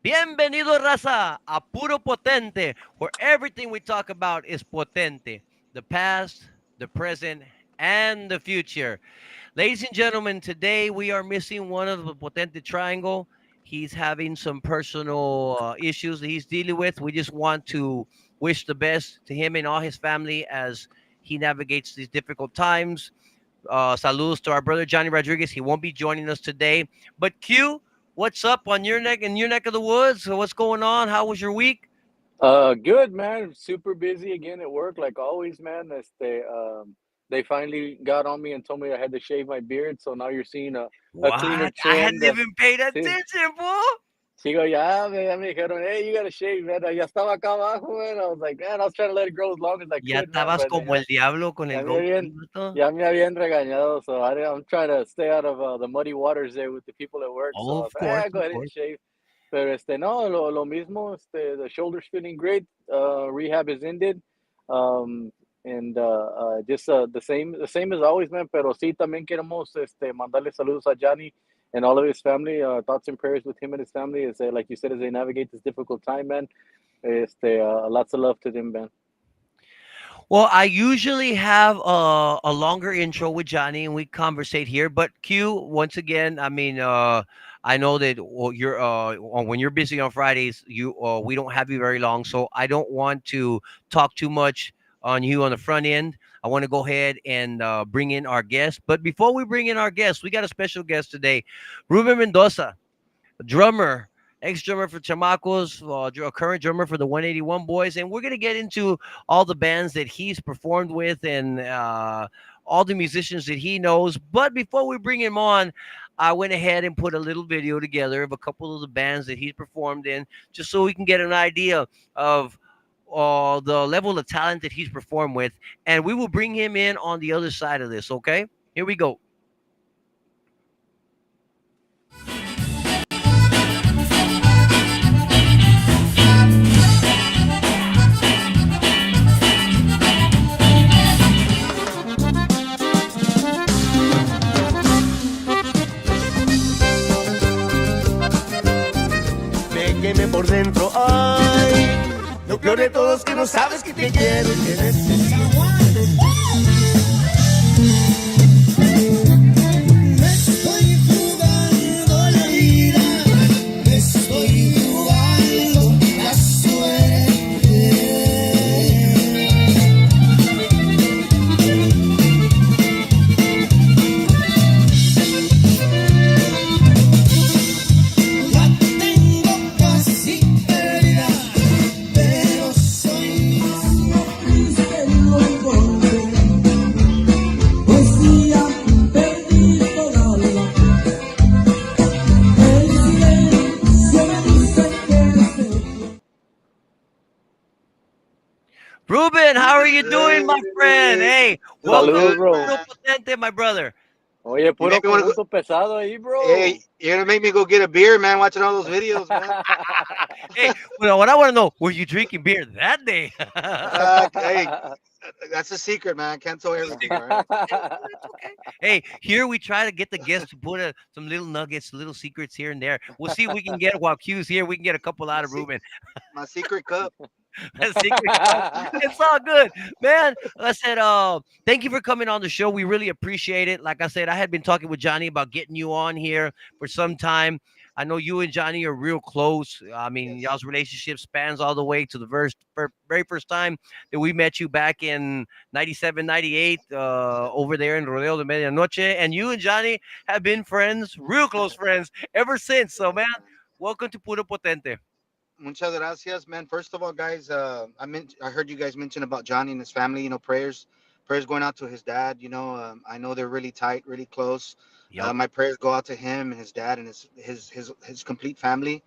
Bienvenido, raza, a Puro Potente, where everything we talk about is potente. The past, the present, and the future. Ladies and gentlemen, today we are missing one of the Potente Triangle. He's having some personal issues that he's dealing with. We just want to wish the best to him and all his family as he navigates these difficult times. Saludos to our brother Johnny Rodriguez. He won't be joining us today. But Q, what's up on your neck in your neck of the woods? So what's going on? How was your week? Good man. Super busy again at work, like always, man. They finally got on me and told me I had to shave my beard, so now you're seeing a cleaner What? I hadn't trimmed. even paid Sí, attention, fool. sigo ya me dijeron, hey, you gotta shave, man. Ya estaba acá abajo, man. I was like, man, I was trying to let it grow as long as I Ya could, man, estabas but como el diablo con el ya me goatee, habían, vato. ya me habían regañado, so I'm trying to stay out of the muddy waters there with the people at work. So Oh, I of was like, course, go of ahead and course. shave. Pero no, lo mismo, the shoulder's feeling great. Rehab is ended. Um, and just the same as always, man. Pero sí, también queremos mandarle saludos a Johnny and all of his family. Thoughts and prayers with him and his family as like you said, as they navigate this difficult time, man. Lots of love to them, man. Well, I usually have a longer intro with Johnny and we conversate here. But Q, once again, I mean, I know that you're when you're busy on Fridays, you we don't have you very long, so I don't want to talk too much on you on the front end. I want to go ahead and bring in our guest. But before we bring in our guest, we got a special guest today, Ruben Mendoza, drummer, ex drummer for Chamacos, current drummer for the 181 Boys, and we're gonna get into all the bands that he's performed with and all the musicians that he knows. But before we bring him on, I went ahead and put a little video together of a couple of the bands that he's performed in, just so we can get an idea of the level of talent that he's performed with, and we will bring him in on the other side of this. Okay, here we go. Me quemé por dentro, ay. Lo peor de todo es que no sabes que te quiero y que necesito. Me estoy jugando la vida, me estoy jugando la suerte. La tengo casi perdida, pero soy triste loco. Pues ya perdí toda la fe. El silencio me dice que Ruben, how are you doing, my friend? Hey, Hey, welcome saludos, to bro. Puro Potente, my brother. Oye, You puro make me want to go. conjunto pesado ahí, Hey, bro. you're gonna make me go get a beer, man. Watching all those videos, man. Hey, well, what I want to know, were you drinking beer that day? Hey, that's a secret, man. I can't tell everything. All right. It's okay. Hey, here we try to get the guests to put some little nuggets, little secrets here and there. We'll see if we can get while Q's here. We can get a couple My out of se- Ruben. my secret cup. A secret cup. It's all good, man. Like I said, thank you for coming on the show. We really appreciate it. Like I said, I had been talking with Johnny about getting you on here for some time. I know you and Johnny are real close. I mean, Yes. y'all's relationship spans all the way to the very first time that we met you back in 97, 98, Yep. over there in Rodeo de Medianoche. And you and Johnny have been friends, real close friends, ever since. So, man, Yes, man. welcome to Puro Potente. Muchas gracias, man. First of all, guys, I heard you guys mention about Johnny and his family. Prayers going out to his dad. I know they're really tight, really close. Yep. My prayers go out to him and his dad and his complete family.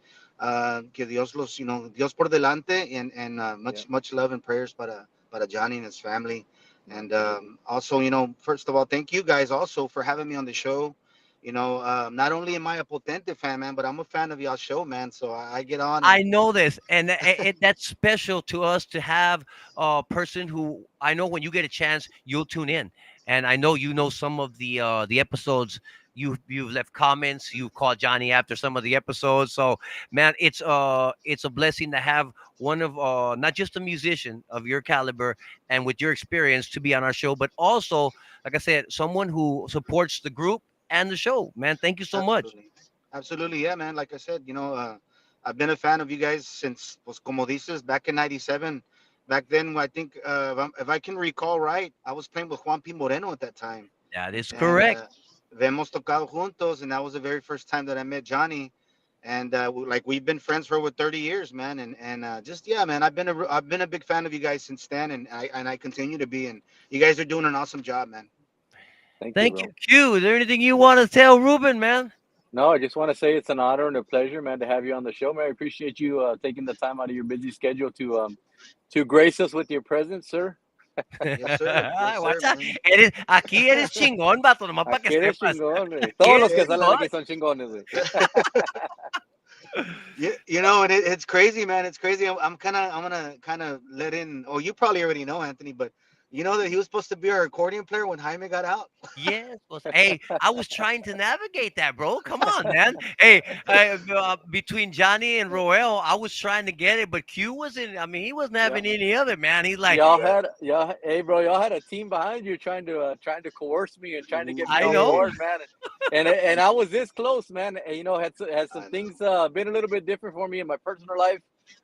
Que Dios los, Dios por delante, and Yeah, much love and prayers para Johnny and his family. And thank you. also, first of all, thank you guys also for having me on the show. Not only am I a Potente fan, man, but I'm a fan of y'all show, man. So I get on I and know this, and that's special to us to have a person who I know when you get a chance, you'll tune in, and I know you know some of the episodes. You've left comments. You've called Johnny after some of the episodes. So, man, it's a blessing to have one of not just a musician of your caliber and with your experience to be on our show, but also, like I said, someone who supports the group and the show. Man, thank you so much. absolutely, absolutely, yeah, man. Like I said, I've been a fan of you guys since, pues, como dices, back in '97. Back then, I think, if I can recall right, I was playing with Juan P. Moreno at that time, That is and correct. hemos tocado juntos, and that was the very first time that I met Johnny. And like we've been friends for over 30 years, man. And just yeah, man, I've been a big fan of you guys since then, and I continue to be. And you guys are doing an awesome job, man. Thank you, Thank you, bro. Q. Is there anything you want to tell Ruben, man? No, I just want to say it's an honor and a pleasure, man, to have you on the show, man. I appreciate you taking the time out of your busy schedule to grace us with your presence, sir. Yes, sir, Watch out. man. Aquí eres chingón, vato, nomás para que Aquí eres sepas. chingón, güey. Aquí Todos eres los que Eh, salen chingón. aquí son chingones, güey. Yeah, and it's crazy, man. It's crazy. I'm gonna kind of let in. Oh, you probably already know, Anthony, but you know that he was supposed to be our accordion player when Jaime got out. Yes, was hey, I was trying to navigate that, bro. Come on, man. Hey, between Johnny and Roel, I was trying to get it, but Q wasn't. I mean, he wasn't Yeah. having any other man. He's like, Hey, bro, y'all had a team behind you trying to coerce me and trying to get me I on know. Hey, board, man. And I was this close, man. And, had some I know. things been a little bit different for me in my personal life.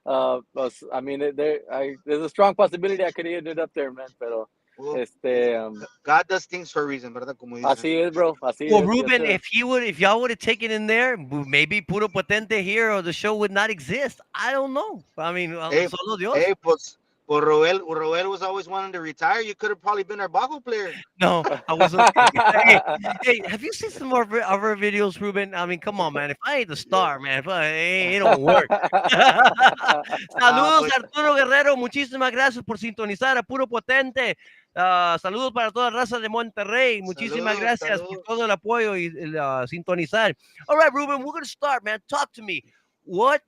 I mean, there's a strong possibility I could have ended up there, man. Pero, Well, este, God does things for a reason, ¿verdad? Como dicen. así es, bro. Así Well, es, yes, Ruben, sir. if y'all would have taken in there, maybe Puro Potente here or the show would not exist. I don't know. I mean, Hey, solo Dios. hey, pues Roel was always wanting to retire. You could have probably been our bajo player. No, I was okay. Hey, hey, have you seen some more of our videos, Ruben? I mean, come on, man. If I ain't the Yeah. star, man, if it don't work. Nah, Saludos, but Arturo Guerrero. Muchísimas gracias por sintonizar a Puro Potente. Saludos para toda la raza de Monterrey. Muchísimas salud, gracias por salud. todo el apoyo y el, sintonizar. All right, Ruben, we're going to start, man. Talk to me. What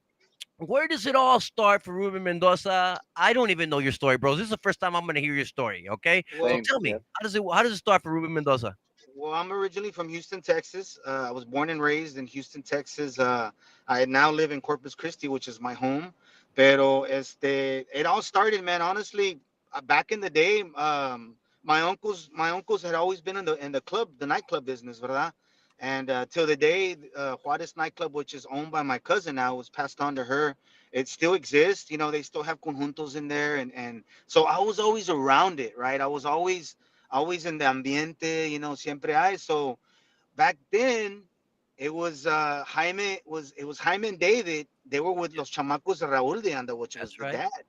Where does it all start for Ruben Mendoza? I don't even know your story, bros. This is the first time I'm going to hear your story. Okay, so Well, Same, tell me, yeah. how does it start for Ruben Mendoza? well, I'm originally from Houston, Texas. I was born and raised in Houston, Texas. I now live in Corpus Christi, which is my home. Pero it all started, man. Honestly, back in the day, my uncles had always been in the club, the nightclub business, verdad? And till the day, Juarez nightclub, which is owned by my cousin now, was passed on to her. It still exists. They still have conjuntos in there, and so I was always around it, right? I was always in the ambiente, siempre hay. So back then, it was Jaime and David. They were with los chamacos de Raúl de Anda, which was That's the right. dad.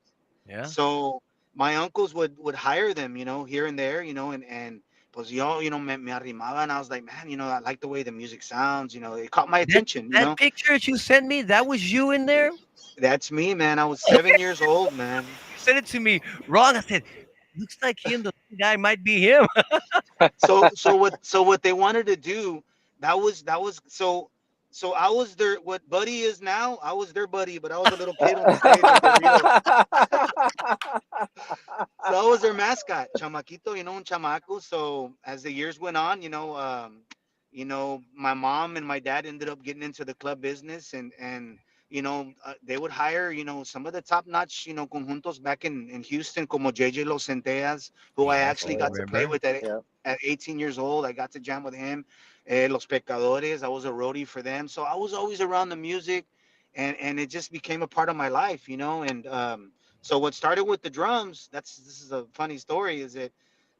Yeah. So my uncles would hire them, here and there, and pues yo, me arrimaban. I was like, man, I like the way the music sounds. It caught my That attention. that picture that you sent me, that was you in there. That's me, man. I was 7 years old, man. You sent it to me wrong. I said, looks like him. The guy might be him. So what they wanted to do, that was so I was their, what Buddy is now, I was their buddy, but I was a little kid on the stage with Dorito. So I was their mascot, chamaquito, un chamaco. So as the years went on, my mom and my dad ended up getting into the club business, and they would hire, some of the top notch, conjuntos back in Houston, como JJ Los Centellas, who I Yes, actually I Oh yeah, got to play remember. with yeah. at 18 years old. I got to jam with him. Los Pecadores, I was a roadie for them. So I was always around the music, and it just became a part of my life, and so what started with the drums, this is a funny story, is that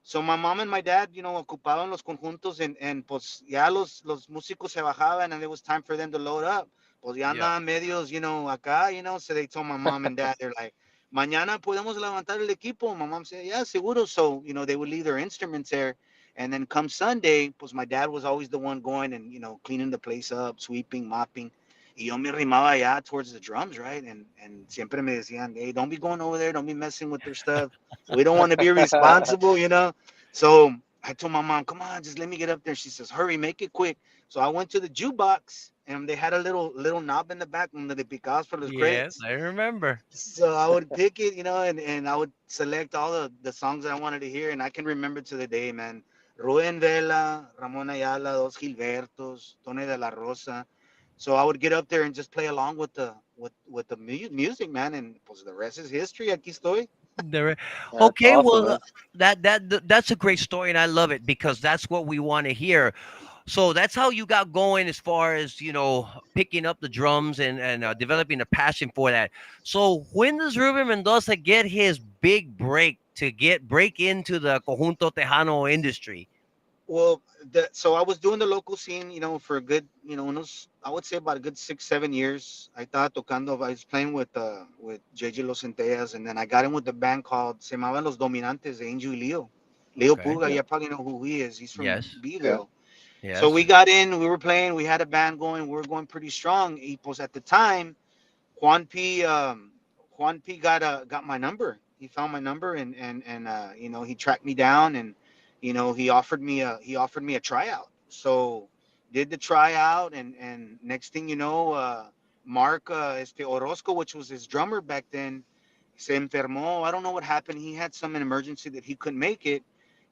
so my mom and my dad, ocupaban los conjuntos, and pues ya los músicos se bajaban and it was time for them to load up. Pues ya Yeah. andaban medios, acá, so they told my mom and dad, they're like, mañana podemos levantar el equipo. My mom said, yeah, seguro. So, they would leave their instruments there. And then come Sunday, pues my dad was always the one going and, cleaning the place up, sweeping, mopping. Y yo me rimaba allá towards the drums, right? And siempre me decían, hey, don't be going over there. Don't be messing with their stuff. We don't want to be responsible. So I told my mom, come on, just let me get up there. She says, hurry, make it quick. So I went to the jukebox, and they had a little knob in the back donde de picabas for los Yes, credits. I remember. So I would pick it, and I would select all the songs that I wanted to hear. And I can remember to the day, man. Rubén Vela, Ramón Ayala, Dos Gilbertos, Tony de la Rosa. So I would get up there and just play along with the music, man. And pues the rest is history. Aquí estoy. There. That's Okay, awesome, well, man. that's a great story, and I love it because that's what we want to hear. So that's how you got going as far as picking up the drums and developing a passion for that. So when does Ruben Mendoza get his big break to get break into the conjunto tejano industry? Well, so I was doing the local scene, for a good, I would say about a good 6, 7 years. I thought tocando, I was playing with JJ Los Centellas, and then I got in with the band called Se llamaban Los Dominantes de Angel y Leo. Leo Okay. Puga, Yeah, you probably know who he is. He's from Yes. yeah. Beeville. So we Yes. got in, we were playing, we had a band going, we were going pretty strong. Y pues at the time, Juan P. Juan P. got my number. He found my number, and he tracked me down, and he offered me a tryout. So did the tryout, and next thing you know, Mark Orozco, which was his drummer back then, se enfermó. I don't know what happened. He had some emergency that he couldn't make it.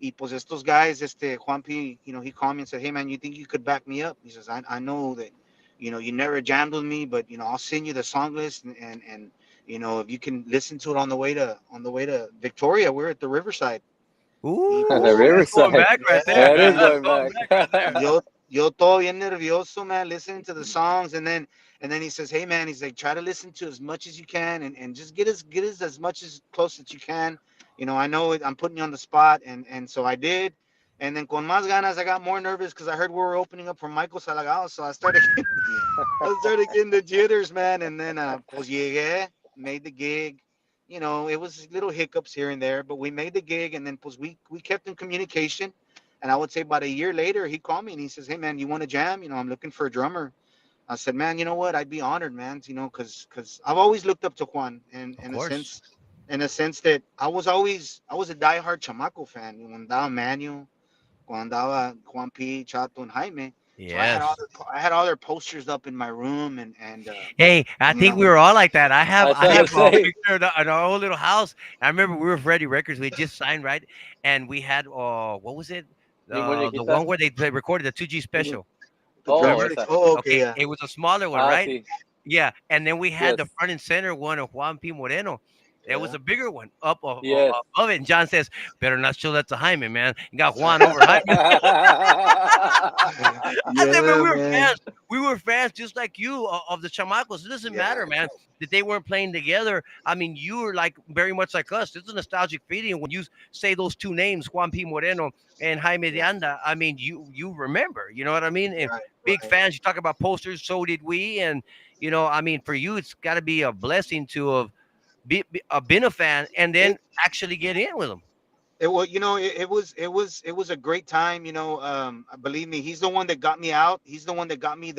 Y pues estos guys, Juan P, he called me and said, hey man, you think you could back me up? He says, I know that you never jammed with me, but I'll send you the song list, and if you can listen to it on the way to Victoria. We're at the Riverside. Y The Ooh, pues, that's going Riverside. back right there. That is That's going going back. back right there. yo todo bien nervioso, man, listening to the songs, and then he says, hey man, he's like, try to listen to as much as you can, and just get as much as close as you can. I know I'm putting you on the spot, and so I did. And then con más ganas, I got more nervous because I heard we were opening up for Michael Salagao, so I started getting the jitters, man. And then pues llegué, made the gig. It was little hiccups here and there, but we made the gig, and then pues we kept in communication. And I would say about a year later, he called me and he says, hey man, you want to jam? I'm looking for a drummer. I said, man, you know what? I'd be honored, man. Because I've always looked up to Juan, and Of course. in a sense that I was a diehard Chamaco fan. When andaba Manuel, cuando andaba Juan P, Chato, and Jaime. So I had all Yes. their, I had all their posters up in my room, Hey, I you think know, we were all like that. I have I I trying have to a say. picture in our old little house. I remember we were Freddie Records. We had just signed, right? And we had what was it? Mi The muñequita. one where they recorded the 2G Mi special. the Oh, Remember? drumsticks. esa. Oh, okay, Okay, yeah. it was a smaller one, Ah, right? sí. Yeah, and then we had the Yes. front and center one of Juan P. Moreno. There was Yeah. a bigger one up Yes. above it. And John says, "Better not show that to Jaime, man. You got Juan over Jaime." I said, "Man, Yeah, we were man. fans. We were fans just like you of the Chamacos. It doesn't Yeah, matter, man, that they weren't playing together. I mean, you were like very much like us. It's a nostalgic feeling when you say those two names, Juan P. Moreno and Jaime de yeah. Anda. I mean, you remember. You know what I mean? And Right, big right. fans. You talk about posters. So did we. And I mean, for you, it's got to be a blessing to have been a fan and It then actually get in with them. It was, it was a great time. Believe me, he's the one that got me out. He's the one that got me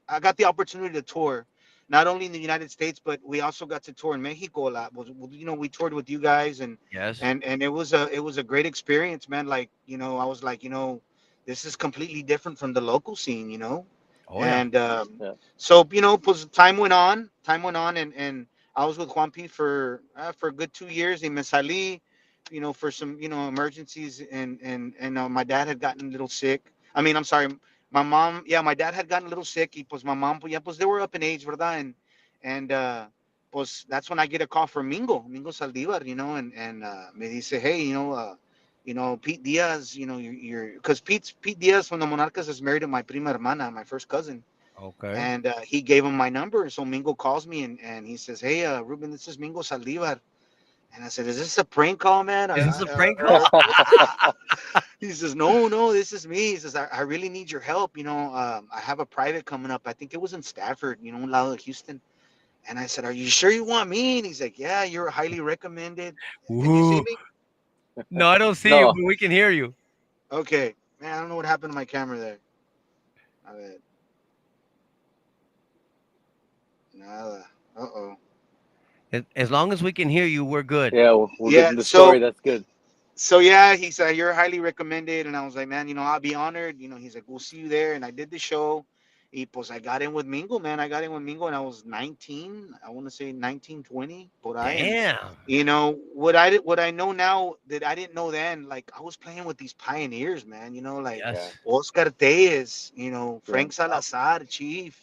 I got the opportunity to tour, not only in the United States, but we also got to tour in Mexico a lot. We toured with you guys, and Yes. and it was a great experience, man. Like, I was like, this is completely different from the local scene, Oh yeah. and Yeah. so pues time went on, and I was with Juan P for a good 2 years in Mesali, for some emergencies, and my dad had gotten a little sick. I mean, I'm sorry, my mom, yeah, my dad had gotten a little sick. Y pues my mom, pues, yeah, pues they were up in age, verdad? And pues that's when I get a call from Mingo Saldivar, and me dice, hey, Pete Diaz, you're because Pete Diaz from the Monarcas is married to my prima hermana, my first cousin, Okay. and he gave him my number. So Mingo calls me, and he says, hey, Ruben, this is Mingo Saldivar. And I said, is this a prank call, man? Is this a prank call? He says, no, no, this is me. He says, I really need your help. I have a private coming up. I think it was in Stafford, un lado de Houston. And I said, are you sure you want me? And he's like, yeah, you're highly recommended. Can you see Ooh. me? No, I don't see you, No. but we can hear you. Okay. Man, I don't know what happened to my camera there. A ver. Nada. Uh-oh. As long as we can hear you, we're good. Yeah, we're Yeah, getting the story. so That's good. so yeah, he said you're highly recommended, and I was like, man, I'll be honored. He's like, we'll see you there, and I did the show. Y pues I got in with Mingo, man. I got in with Mingo, and I was 19. I want to say 19, 20, por ahí. And Damn. what I know now that I didn't know then, like I was playing with these pioneers, man. Like Yeah. Yes. Oscar Tellez, Yeah. Frank Salazar, Chief,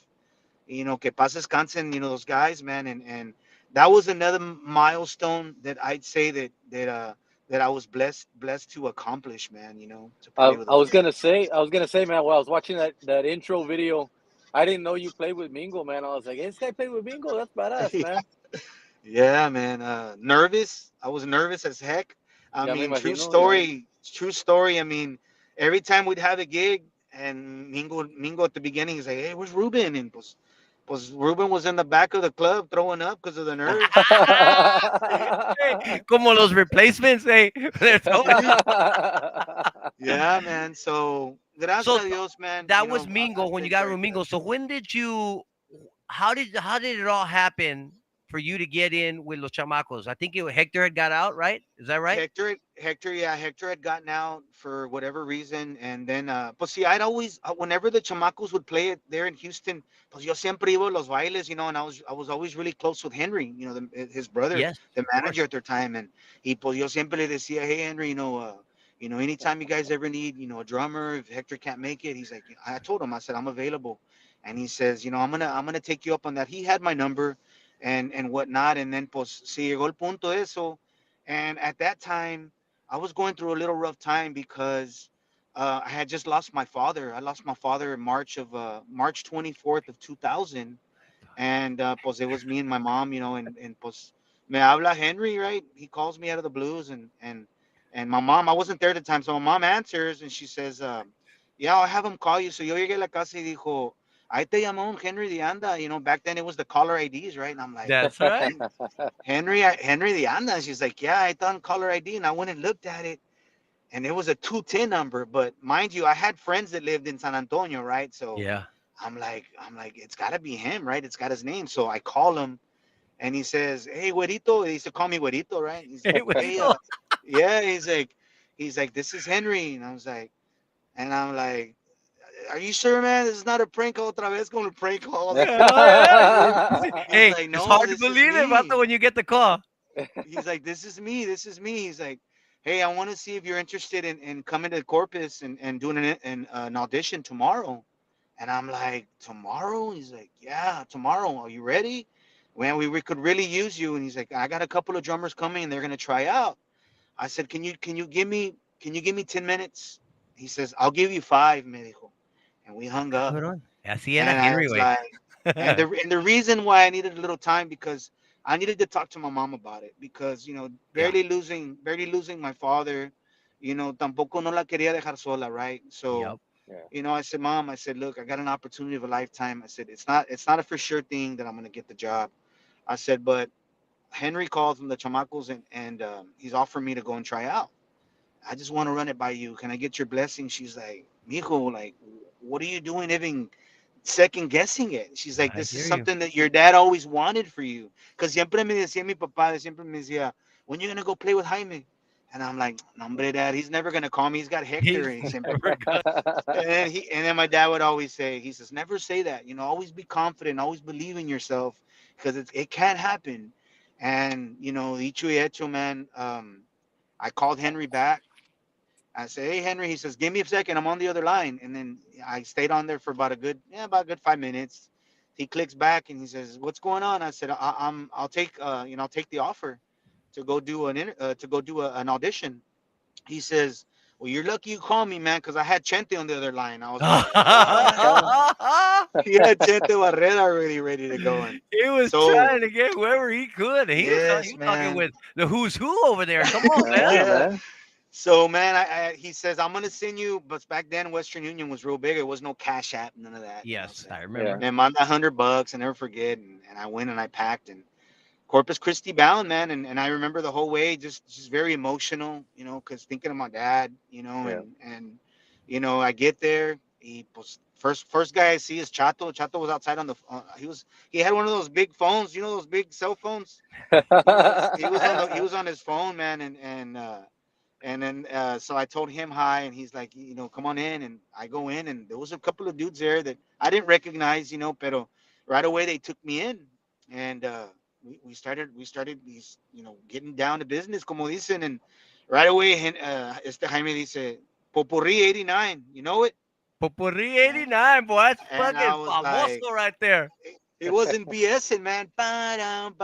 que paz descansen, those guys, man, and that was another milestone that I'd say that I was blessed to accomplish, man. To play with I those was gonna guys. say, I was gonna say, man. While I was watching that intro video, I didn't know you played with Mingo, man. I was like, hey, this guy played with Mingo. That's badass, man. Yeah, man. Nervous. I was nervous as heck. I Yeah, me mean, true imagino. Yeah. story. True story. I mean, every time we'd have a gig, and Mingo at the beginning is like, "Hey, where's Ruben?" And pues Ruben was in the back of the club throwing up because of the nerves. Hey, como los replacements, hey. Let's go. See? Yeah, man. So gracias So a Dios, man. that was I Mingo when you did got great with there. Mingo. So when did you? How did it all happen for you to get in with Los Chamacos? I think Hector had got out, right? Is that right? Hector had gotten out for whatever reason, and then, but see, I'd always, whenever the chamacos would play it there in Houston, pues yo siempre iba a los bailes, and I was always really close with Henry, his brother, Yes, the of manager course. at their time, and pues yo siempre le decía, hey Henry, anytime you guys ever need, a drummer, if Hector can't make it, he's like, I told him, I said I'm available, and he says, I'm gonna take you up on that. He had my number, and whatnot, and then pues se llegó el punto de eso. And at that time, I was going through a little rough time because I had just lost my father. I lost my father in March 24th of 2000, and pues it was me and my mom, and pues me habla Henry, right? He calls me out of the blues, and my mom. I wasn't there at the time, so my mom answers, and she says, "Yeah, I'll have him call you." So yo llegué a la casa y dijo, "Ahí te llamó un Henry de Anda." Back then it was the caller IDs, right? And I'm like, That's right. Henry the Anda. She's like, yeah, I done caller ID, and I went and looked at it, and it was a 210 number. But mind you, I had friends that lived in San Antonio, right? So Yeah. I'm like, it's gotta be him, right? It's got his name. So I call him, and he says, hey, Güerito. He used to call me Güerito, right? He's Hey, like, what do you hey, know? yeah. He's like, this is Henry, and I'm like, are you sure, man? This is not a prank call. Otra vez con el prank call. He's Hey, like, it's no, hard to this is believe it, Vato, me. when you get the call. He's like, this is me. This is me. He's like, hey, I want to see if you're interested in coming to Corpus and doing an audition tomorrow. And I'm like, tomorrow? He's like, yeah, tomorrow. Are you ready? Man, we could really use you. And he's like, I got a couple of drummers coming and they're gonna try out. I said, can you give me 10 minutes? He says, I'll give you five, me dijo. And we hung up. Cabrón. Así era And I Henry, was way. like, and the reason why I needed a little time because I needed to talk to my mom about it because Yeah. barely losing my father, tampoco no la quería dejar sola, right? So Yep. Yeah. I said, Mom, I said, look, I got an opportunity of a lifetime. I said, it's not a for sure thing that I'm gonna get the job. I said, but Henry called from the Chamacos and he's offered me to go and try out. I just want to run it by you. Can I get your blessing? She's like, Mijo, like, what are you doing even second guessing it. She's like, I this is hear you. something that your dad always wanted for you. Because siempre me decía mi papá, siempre me decía, when you gonna go play with Jaime? And I'm like, no, hombre, dad, he's never gonna call me. He's got Hector. He's And, never gonna. and then my dad would always say, he says, never say that. You know, always be confident, always believe in yourself, because it can happen. And you know, dicho y hecho, man. I called Henry back. I said, "Hey, Henry." He says, "Give me a second. I'm on the other line." And then I stayed on there for about a good 5 minutes. He clicks back and he says, "What's going on?" I said, I'll take, I'll take the offer to go do an audition." He says, "Well, you're lucky you called me, man, because I had Chente on the other line." I was like, "What?" He had Chente Barrera already ready to go. And He was so, trying to get whoever he could. He yes, was talking man. with the who's who over there. Come on, man. Yeah, Yeah. man. So man, he says I'm gonna send you, but back then Western Union was real big. It was no Cash App, none of that, you know. Yes, So I Yeah. remember. man, mom, that $100, I never forget. And I went and I packed and Corpus Christi bound, man. And I remember the whole way, just very emotional, you know, because thinking of my dad, you know, Yeah. and you know, I get there. He was first guy I see is Chato. Chato was outside on the. He had one of those big phones, you know, those big cell phones. He was on his phone, man, and then so I told him hi, and he's like, you know, come on in, and I go in, and there was a couple of dudes there that I didn't recognize, you know, pero right away they took me in, and we started these, you know, getting down to business, como dicen, and right away, este Jaime dice, Popurrí 89, you know it, Potpourri and, 89, boy. That's and I fucking was like, famoso right there. it wasn't BSing, man, ba-dum,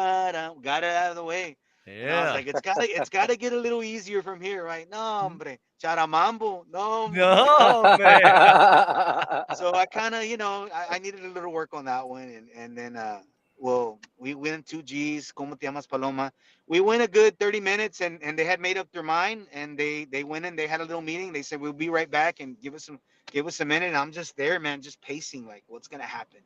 got it out of the way. And I was Yeah. like, it's gotta get a little easier from here, right? No, hombre. Charamambo. No, hombre. No, man. So I kind of, you know, I needed a little work on that one. And then, well, we went 2 Gs, como te llamas, Paloma. We went a good 30 minutes and they had made up their mind and they went in, they had a little meeting. They said, we'll be right back and give us a minute. And I'm just there, man, just pacing, like, what's going to happen?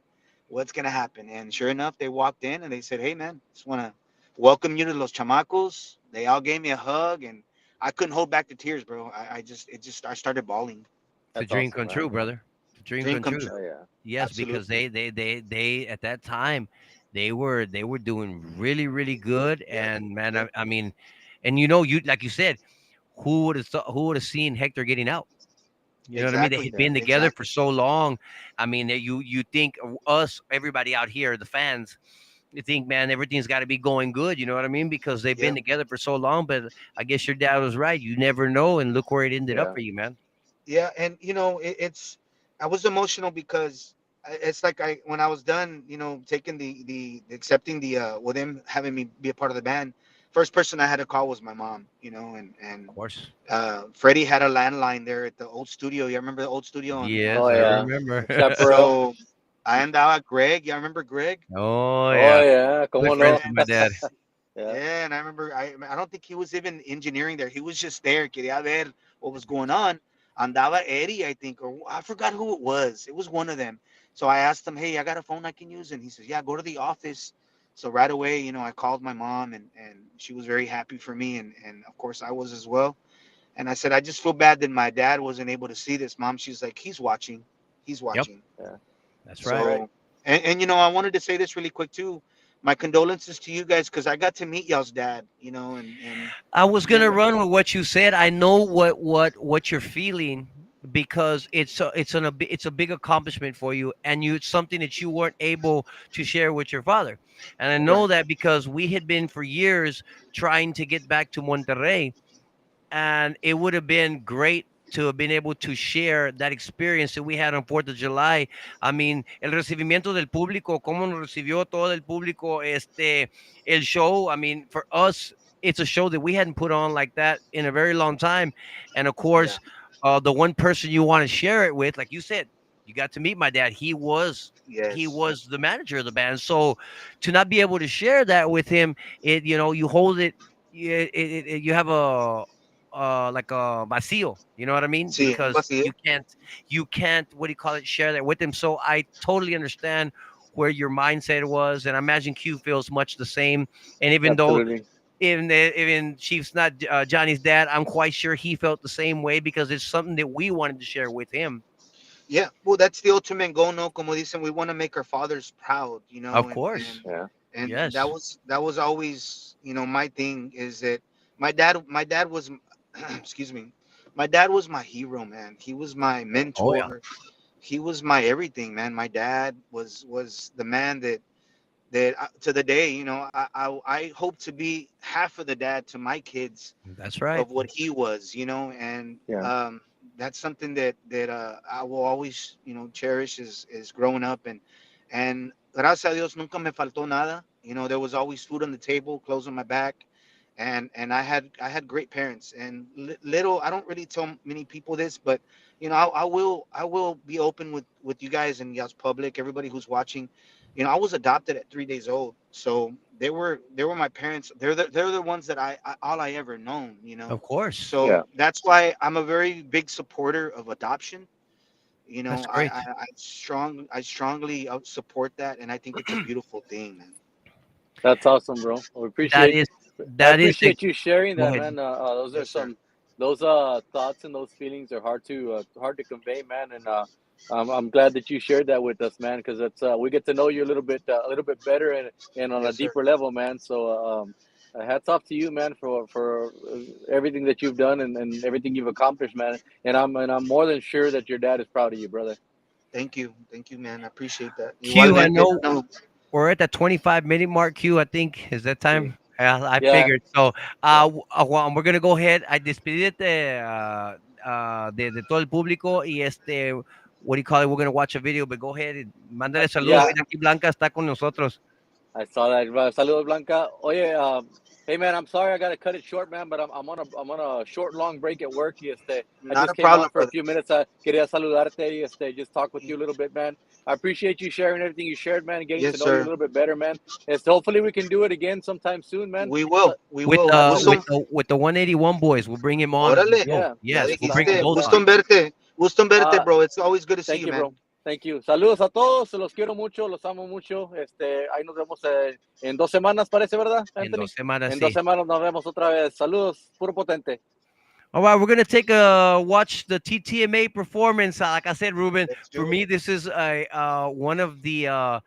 What's going to happen? And sure enough, they walked in and they said, hey, man, just want to welcome you to Los Chamacos. They all gave me a hug and I couldn't hold back the tears, bro. I started bawling. It's a That's dream awesome, come man. true, brother. It's a dream Dream come come true. Oh true. yeah. Yes, because Absolutely. they at that time they were doing really really good, Yep. and man, Yep. I mean, and you know, you like you said, who would have seen Hector getting out? You know what I mean? They Exactly. had Yeah. been together for Exactly. so long. I mean, you think of us, everybody out here, the fans, you think, man, everything's got to be going good. You know what I mean? Because they've been Yep. together for so long. But I guess your dad was right. You never know, and look where it ended up Yeah. for you, man. Yeah. And you know, I was emotional because it's like I when I was done, you know, taking the accepting the with them having me be a part of the band. First person I had to call was my mom, you know, Of and course. Freddie had a landline there at the old studio. You remember the old studio on Oh Yes, I yeah. remember. Chaparral. so I andaba Greg. Yeah, I remember Greg. Oh Oh yeah, yeah. good Como friends no? with my And dad. Yeah. yeah, and I remember I don't think he was even engineering there. He was just there. Quería ver what was going on. Andaba Eddie, I think, or I forgot who it was. It was one of them. So I asked him, hey, I got a phone I can use. And he says, yeah, go to the office. So right away, you know, I called my mom and she was very happy for me. And of course I was as well. And I said, I just feel bad that my dad wasn't able to see this, mom. She's like, he's watching. He's Yep, watching. Yeah. that's That's right. right. So, and you know, I wanted to say this really quick too. My condolences to you guys because I got to meet y'all's dad, you know, and I was you gonna know, run with what you said. I know what you're feeling because it's a big accomplishment for you, and it's something that you weren't able to share with your father. And I know right, that because we had been for years trying to get back to Monterrey, and it would have been great to have been able to share that experience that we had on 4th of July. I mean, el recibimiento del público, cómo nos recibió todo el público, el show. I mean, for us, it's a show that we hadn't put on like that in a very long time. And of yeah, course, the one person you want to share it with, like you said, you got to meet my dad. He yes, was the manager of the band. So to not be able to share that with him, you hold it, you have a like a vacío, you know what I mean? sí, un Because vacío, you can't, what do you call it, share that with him. So I totally understand where your mindset was, and I imagine Q feels much the same. And even though Absolutely. even Chief's not Johnny's dad, I'm quite sure he felt the same way because it's something that we wanted to share with him. Yeah, well, that's the ultimate goal. No, como dicen, we want to make our fathers proud, you know, Of and course. Yeah. that Yes. was always, my thing is that my dad was, excuse me, my dad was my hero, man. He was my Oh yeah. mentor. He was my everything, man. My dad was the man that to the day, I hope to be half of the dad to my kids That's right. of what he was, and Yeah. that's something that I will always, cherish is growing up, and gracias a Dios nunca me faltó nada. There was always food on the table, clothes on my back, and I had great parents. And little, I don't really tell many people this, but I will be open with you guys and y'all's public, everybody who's watching. I was adopted at 3 days old, so they were my parents. They're the ones that I all I ever known. Of course. Yeah. So that's why I'm a very big supporter of adoption. That's I great. I, I strongly support that, and I think it's a beautiful thing, man. That's awesome, bro. We That appreciate is I that is the appreciate you sharing go that, ahead. man. Those are Yes, sir. some those thoughts and those feelings are hard to convey, man. And I'm glad that you shared that with us, man, because it's we get to know you a little bit better and on a Yes, sir. deeper level, man. So hats off to you, man, for everything that you've done and everything you've accomplished, man. And I'm more than sure that your dad is proud of you, brother. Thank you, man. I appreciate that. Q, I Igualmente, know no. we're at the 25-minute mark. Q, I think is that Sí. time. I Yeah, figured. So, yeah. well, we're gonna go ahead. I despedite de todo el público y what do you call it? We're gonna watch a video, but go ahead and mándale saludos. Yeah, Mira, aquí Blanca está con nosotros. I saw that. Saludos, Blanca. Oye, hey man, I'm sorry I got to cut it short, man, but I'm on a short long break at work. I Not just a came on problem, for a brother. few minutes. Quería saludarte y just talk with you a little bit, man. I appreciate you sharing everything you shared, man, and getting to Yes, know you a sir. little bit better, man. Hopefully we can do it again sometime soon, man. We So, will. We With will. the with salud. Gusto. the with the 181 boys, we'll bring him on the Órale. show. Ya Yes, we'll bring them dijiste. both Gusto on. en verte. Gusto en verte, Uh, bro. It's always good to see Thank you, you, man. bro. Thank you. Saludos a todos, los quiero mucho, los amo mucho. Ahí nos vemos en 2 semanas, parece, ¿verdad, En Anthony? 2 semanas, En dos sí. semanas nos vemos otra vez. Saludos, puro potente. All right, we're gonna take a watch the TTMA performance. Like I said, Ruben, Let's for do me, it. this is a one of the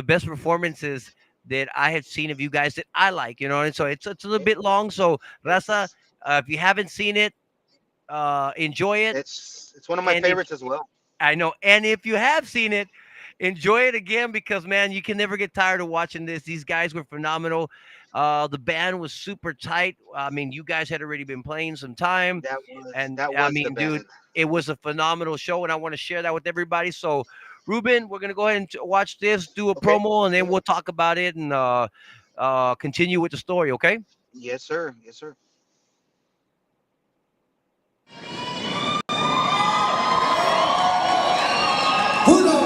best performances that I have seen of you guys that I like. And so it's a little Yeah. bit long. So Raza, It's if you haven't seen it, enjoy it. it's one of my And if favorites as well. I know, and if you have seen it, enjoy it again because man, you can never get tired of watching this. These guys were phenomenal. The band was super tight. I mean, you guys had already been playing some time, That was and that I was the mean, dude, band. it was a phenomenal show, and I want to share that with everybody. So, Ruben, we're gonna go ahead and watch this, do a Okay, promo, and let's then do we'll it. talk about it and continue with the story. Okay? Yes, sir. Yes, sir. Uno,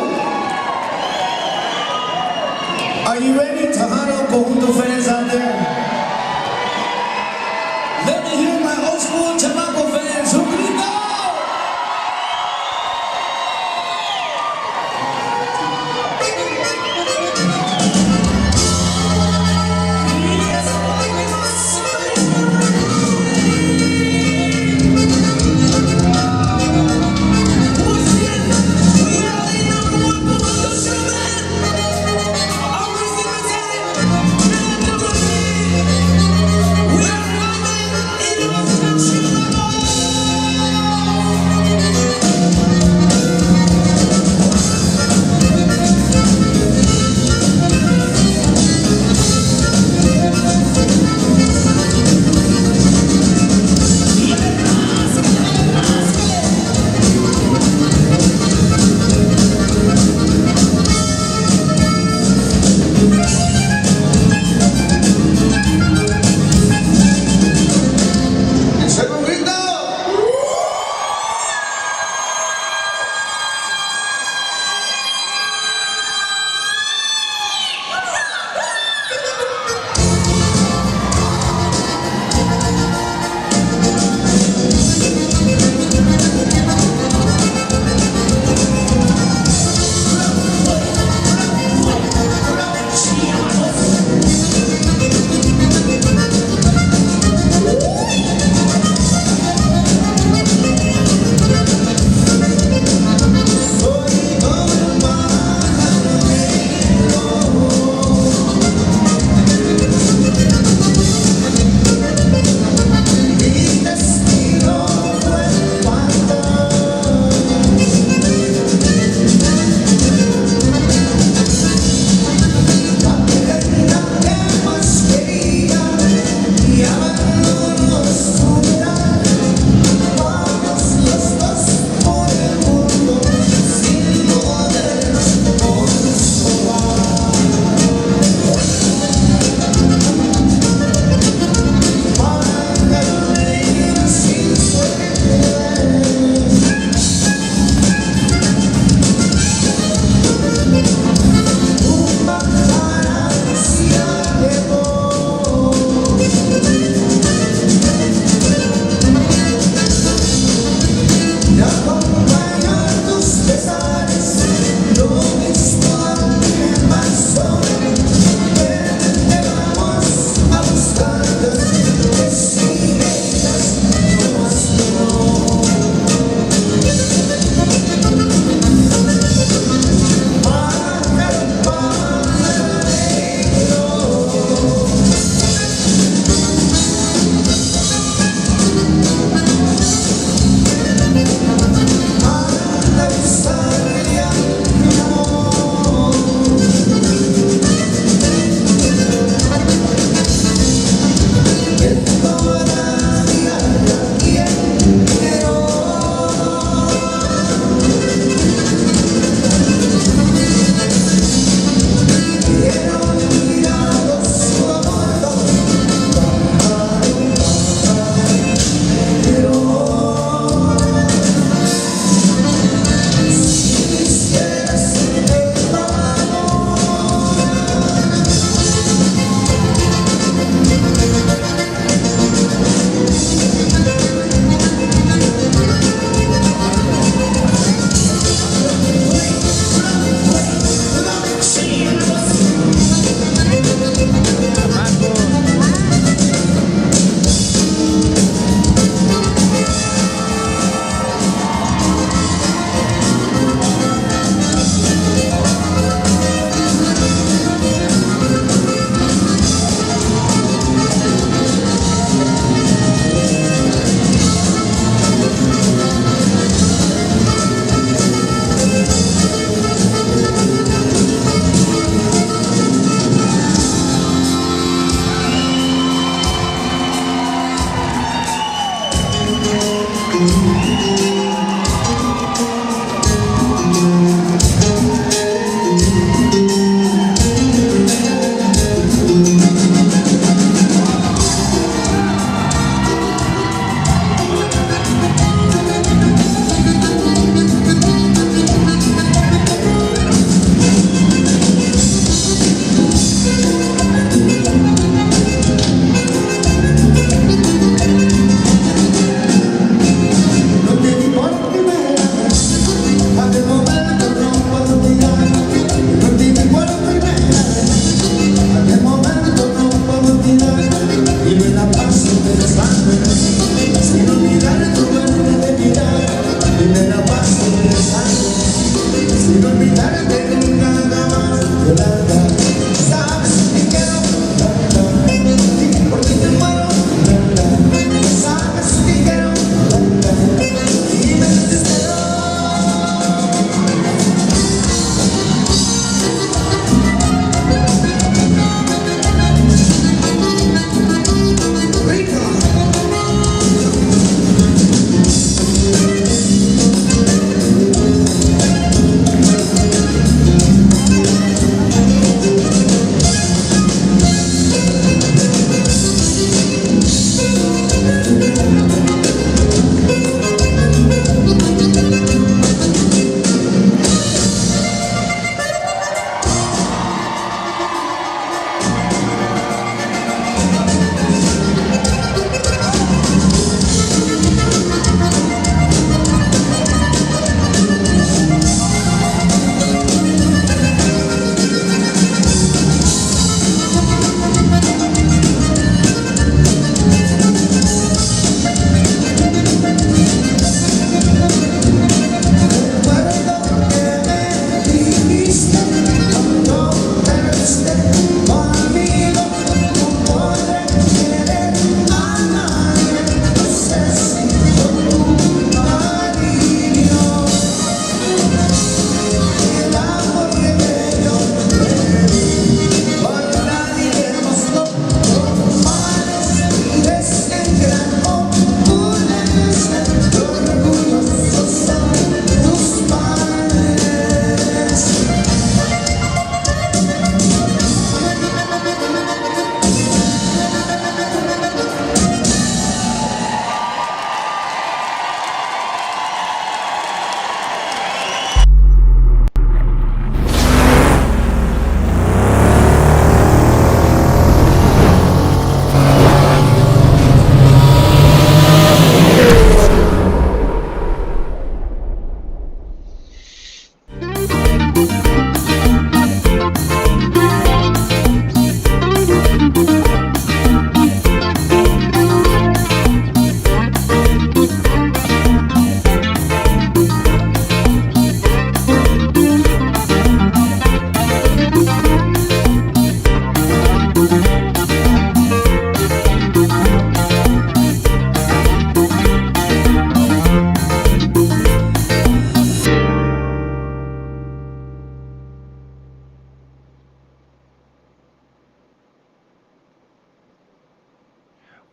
are you ready, Tejano Conjunto fans out there? Let me hear my old school Chamaco fans who grito!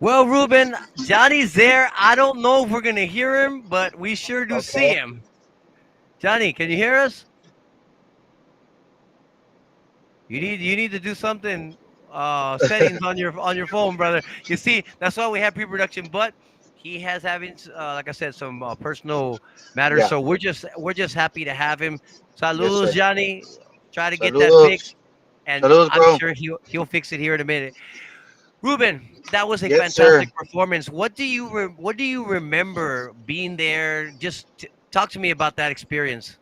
Well, Ruben, Johnny's there. I don't know if we're gonna hear him, but we sure do see Okay. him. Johnny, can you hear us? You need to do something settings on your phone, brother. You see, that's why we have pre-production, but he has having like I said some personal matters, Yeah. so we're just happy to have him. Yes, Saludos, sir. Johnny. Try to get that fixed, Saludos. and Saludos, I'm bro. sure he'll fix it here in a minute. Ruben, that was a Yes, sir. fantastic performance. What do you remember being there? Just talk to me about that experience.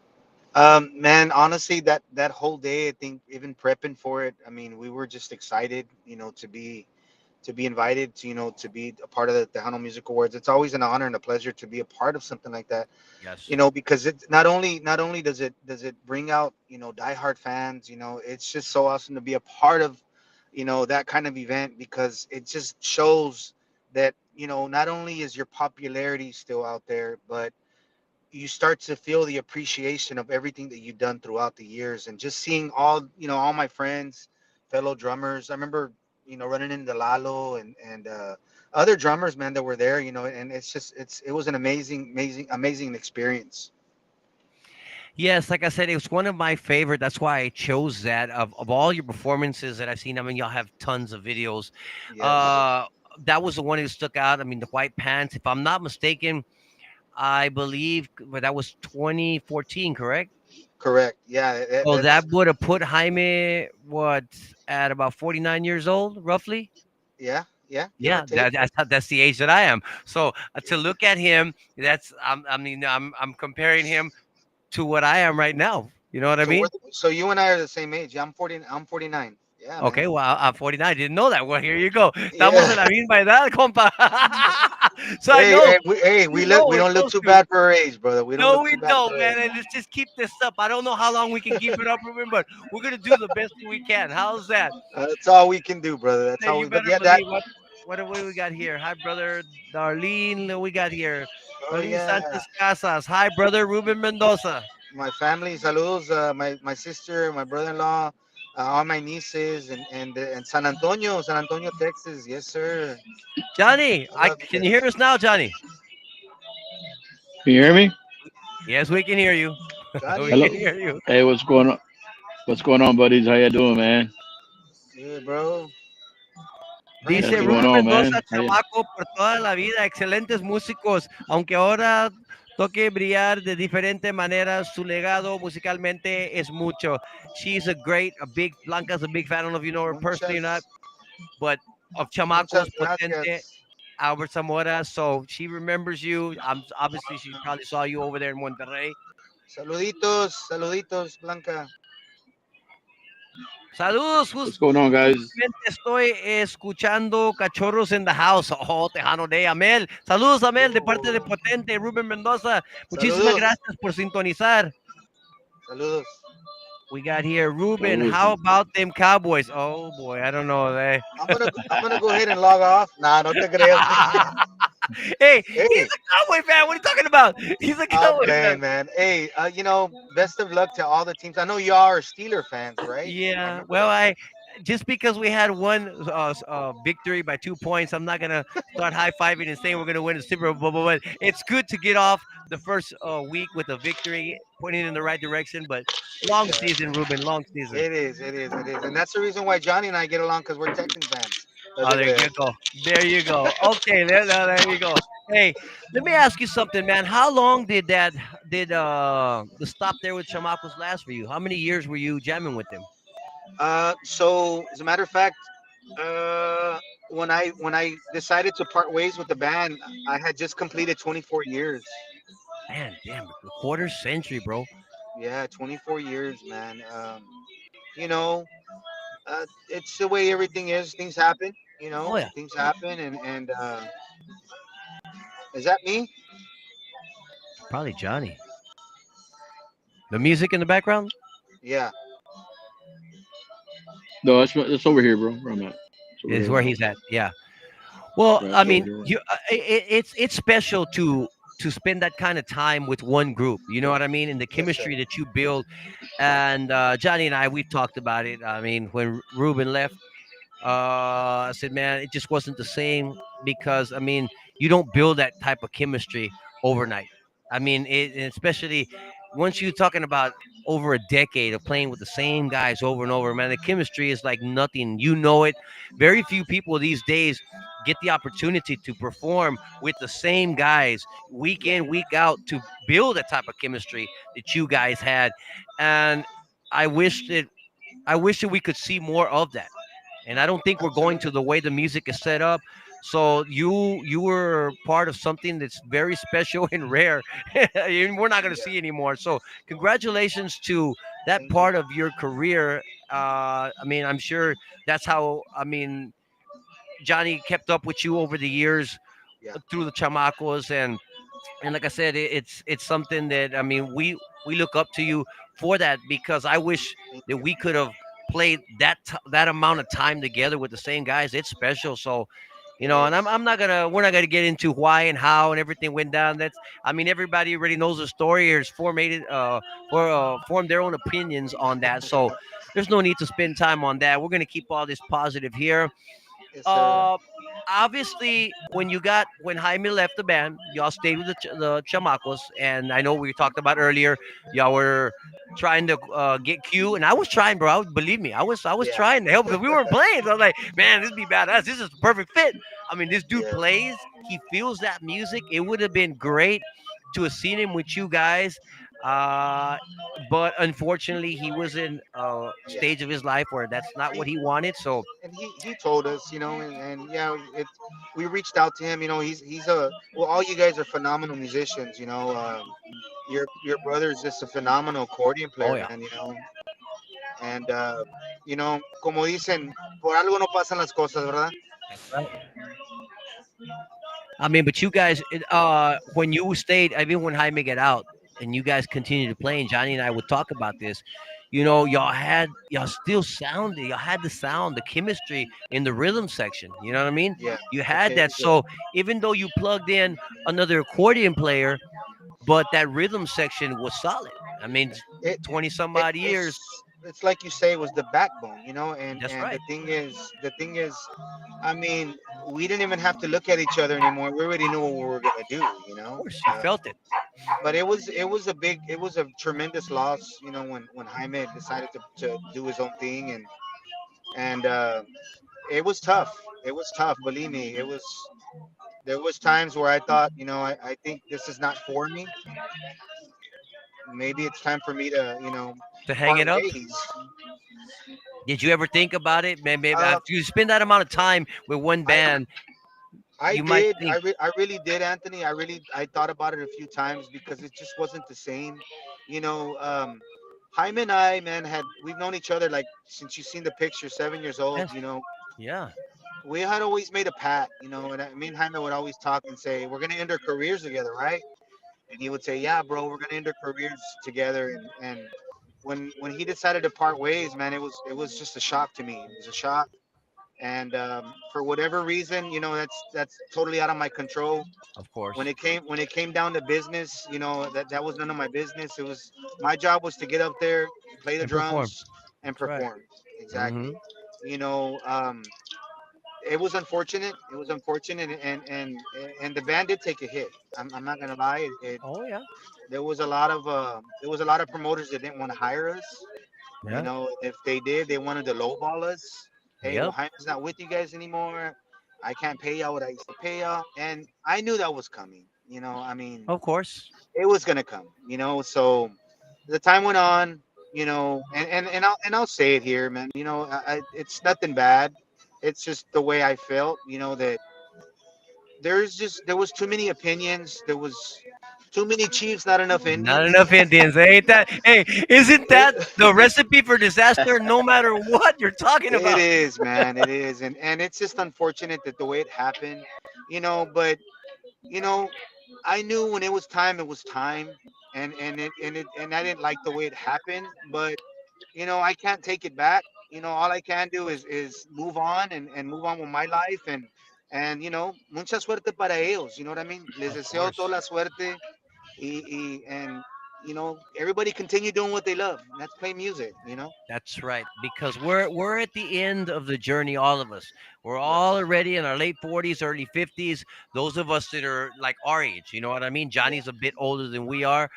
Man, honestly, that whole day, I think even prepping for it, I mean, we were just excited, to be invited to be a part of the Tejano Music Awards. It's always an honor and a pleasure to be a part of something like that. Yes. Because it not only does it bring out diehard fans. It's just so awesome to be a part of that kind of event, because it just shows that not only is your popularity still out there, but you start to feel the appreciation of everything that you've done throughout the years, and just seeing all my friends, fellow drummers. I remember running into Lalo and other drummers, man, that were there, and it was an amazing experience. Yes, like I said, it was one of my favorite. That's why I chose that of all your performances that I've seen. I mean, y'all have tons of videos. Yes. Uh, that was the one who stuck out. I mean, the white pants. If I'm not mistaken, I believe but that was 2014, correct? Correct. Yeah, So that that's would have put Jaime what at about 49 years old, roughly. yeah, give or Yeah, take. that's the age that I am. So to look at him, I mean, I'm comparing him to what I am right now. You know what I So mean? so you and I are the same age. Yeah, I'm 40. I'm 49. Yeah, man. Okay, well, I'm 49. I didn't know that. Well, here you go. Estamos Yeah. en la misma edad, compa. So I Hey, know, we look. We we're don't look close too to. bad for our age, brother. We don't No, look we too bad don't, for our man. age. And let's just keep this up. I don't know how long we can keep it up, Ruben, but we're gonna do the best we can. How's that? That's all we can do, brother. That's Hey, all you we. But better yeah, that. believe what do we got here? Hi, brother Darlene. We got here Oh Darlene yeah. Sanchez Casas. Hi, brother Ruben Mendoza. My family, saludos. My sister, my brother-in-law, all my nieces, and San Antonio, Texas. Yes, sir. Johnny, I I love you can you hear guys. us now, Johnny? Can you hear me? Yes, we can hear you. We Hello. can Johnny, hear you. Hey, what's going on? What's going on, buddies? How you doing, man? good bro. Praying for Dice What's you, going Ruben man. on, Mendoza, man? How you? chamaco por toda la vida, excelentes músicos, aunque ahora toque brillar de diferente manera, su legado musicalmente es mucho. She's a big, Blanca's a big fan. I don't know if you know her personally or not, Muchas, but of muchas chamacos, Potente, gracias. Albert Zamora. So she remembers you. Obviously, she probably saw you over there in Monterrey. Saluditos, saluditos, Blanca. Saludos, What's going on, guys? justamente estoy escuchando Cachorros in the House. Oh, Tejano de Amel. Saludos, Amel, de parte de Oh, Potente, Ruben Mendoza. Muchísimas saludos, gracias por sintonizar. saludos. We got here Ruben. Saludos, How man. about them Cowboys? Oh boy, I don't know. I'm gonna go ahead and log off. Nah, no te creas. Hey, he's Hey, a Cowboy fan. What are you talking about? He's a I'm Cowboy fan. playing, man. Hey, best of luck to all the teams. I know you all are Steeler fans, right? I Yeah, remember well, that. I just because we had one victory by 2 points, I'm not gonna start high fiving and saying we're gonna win the Super Bowl. But it's good to get off the first week with a victory, pointing in the right direction. But long Yeah, season, Ruben, long season. it is, and that's the reason why Johnny and I get along, because we're Texans fans. No Oh, te there you creas. go. There you go. Okay, there you go. Hey, let me ask you something, man. How long did the stop there with Chamacos last for you? How many years were you jamming with them? So as a matter of fact, uh, when I decided to part ways with the band, I had just completed 24 years. Man, damn, a quarter century, bro. Yeah, 24 years, man. You know, it's the way everything is. Things happen. Oh yeah, Things happen, and is that me? probably Johnny. The music in the background Yeah. No, that's over here, bro. Where I'm at. It's over is here at the where house. he's at. Yeah. Well, Yeah, I it's over mean, here. it's special to spend that kind of time with one group. You know what I mean? And the Yes, sir. chemistry that you build. And Johnny and I, we've talked about it. I mean, when Ruben left. I said, man, it just wasn't the same because I mean, you don't build that type of chemistry overnight. I mean, and especially once you're talking about over a decade of playing with the same guys over and over, man, the chemistry is like nothing. You know it. Very few people these days get the opportunity to perform with the same guys week Yeah, in, week out to build that type of chemistry that you guys had. And I wish that I wish that we could see more of that, and I don't think we're going to absolutely. the way the music is set up. So you were part of something that's very special and rare, and we're not going to Yeah, see anymore. So congratulations to that thank you. part of your career. I mean, I'm sure that's how. I mean, Johnny kept up with you over the years Yeah, through the chamacos, and like I said, it's something that I mean we look up to you for that because I wish thank that you. we could have played that amount of time together with the same guys. It's special. So, It and is. I'm not gonna we're not gonna get into why and how and everything went down. That's I mean everybody already knows the story or has formed their own opinions on that. So there's no need to spend time on that. We're gonna keep all this positive here. Yes, sir. uh, Obviously, when Jaime left the band, y'all stayed with the Chamacos, and I know we talked about earlier, y'all were trying to get Q, and I was trying, bro. Believe me, I was Yeah, trying to help because we weren't playing. So I was like, man, this be badass. This is the perfect fit. I mean, this dude yeah, plays. He feels that music. It would have been great to have seen him with you guys. Uh, but unfortunately, he was in a yeah. stage of his life where that's not what He he wanted. So, and he told us, and yeah, it. We reached out to him. He's a well. All you guys are phenomenal musicians. Your brother is just a phenomenal accordion oh player, yeah. man. And como dicen, por algo no pasan las cosas, ¿verdad? I mean, but you guys, when you stayed, even when Jaime get out, and you guys continued to play, and Johnny and I would talk about this. Y'all still sounded, y'all had the sound, the chemistry in the rhythm section. You know what I mean? Yeah. You had Okay. that. So even though you plugged in another accordion player, but that rhythm section was solid. I mean, It 20 some it odd years. it's like you say, it was the backbone, That's and right. the thing is, I mean, we didn't even have to look at each other anymore. We already knew what we were gonna do, Of course, you felt it. But it was a tremendous loss, when Jaime decided to do his own thing, and it was tough. It was tough. Believe me, it was. There was times where I thought, I think this is not for me. Maybe it's time for me to, To hang part it up. ways. Did you ever think about it? Maybe Uh, after you spend that amount of time with one I band, I you might did. think, I really did, Anthony. I thought about it a few times because it just wasn't the same. You know, Jaime and I, man, we've known each other like since you've seen the picture, 7 years old. yes, yeah, We had always made a pact. Me and Jaime would always talk and say, "We're gonna end our careers together, right?" And he would say, "Yeah, bro, we're gonna end our careers together." And when he decided to part ways, man, it was just a shock to me. It was a shock, and for whatever reason, that's totally out of my control. of course, When it came down to business, that was none of my business. It was my job was to get up there, play the and perform. drums, and That's right. perform. Exactly. Hmm. You know, it was unfortunate. It was unfortunate, and the band did take a hit. I'm not gonna lie. Oh yeah, There was a lot of promoters that didn't want to hire us. yeah, If they did, they wanted to lowball us. Hey, well, yep, Jaime's not with you guys anymore. I can't pay y'all what I used to pay y'all, and I knew that was coming. I mean, of course. it was gonna come. So the time went on. And I'll say it here, man. It's nothing bad. It's just the way I felt. That there was too many opinions. There was too many chiefs, not enough Not Indians. enough Indians. Ain't that? Hey, isn't It, that the recipe for disaster? No matter what you're talking it about. is, man. It is, and it's just unfortunate that the way it happened. But you know, I knew when it was time, it was time, and I didn't like the way it happened. But I can't take it back. All I can do is move on and move on with my life and mucha suerte para ellos. You know what I mean? Les Of deseo toda course. la suerte and everybody continue doing what they love. And that's play music. That's right, because we're at the end of the journey, all of us. We're all Yes. already in our late 40s, early 50s. Those of us that are like our age, you know what I mean? Yeah. Johnny's a bit older than we are,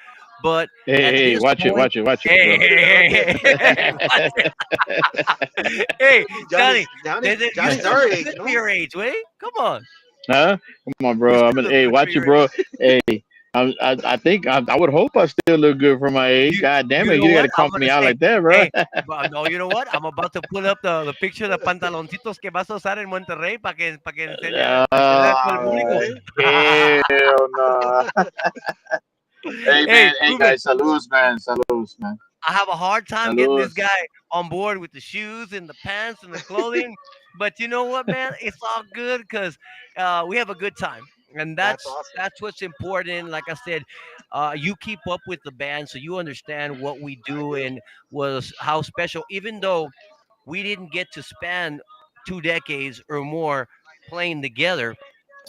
but Hey, at hey, this watch it, point, watch it, watch it, hey, bro. hey, Okay. hey, Okay. hey, hey, watch it. Hey, Johnny, Johnny's Johnny's you Johnny's still our look age, good for no? your age, Way. Come on, Huh? Come on, you bro. still look Hey, good for watch it, your bro. age. Hey, I think I would hope I still look good for my age. You God damn you it, know you got what? to I'm call me gonna out say, like that, bro. hey, no, you know what? I'm about to pull up the picture de pantaloncitos que vas a usar en Monterrey para que enseñe para enseñar a todo el público. Really? Hell no. Hey Hey, man, hey Ruben, guys, saludos, man, saludos, man, I have a hard time getting this saludos. guy on board with the shoes and the pants and the clothing, but you know what, man? It's all good because we have a good time, and That's that's awesome. that's what's important. Like I said, you keep up with the band, so you understand what we I do do. and was how special. Even though we didn't get to span 2 decades or more playing together,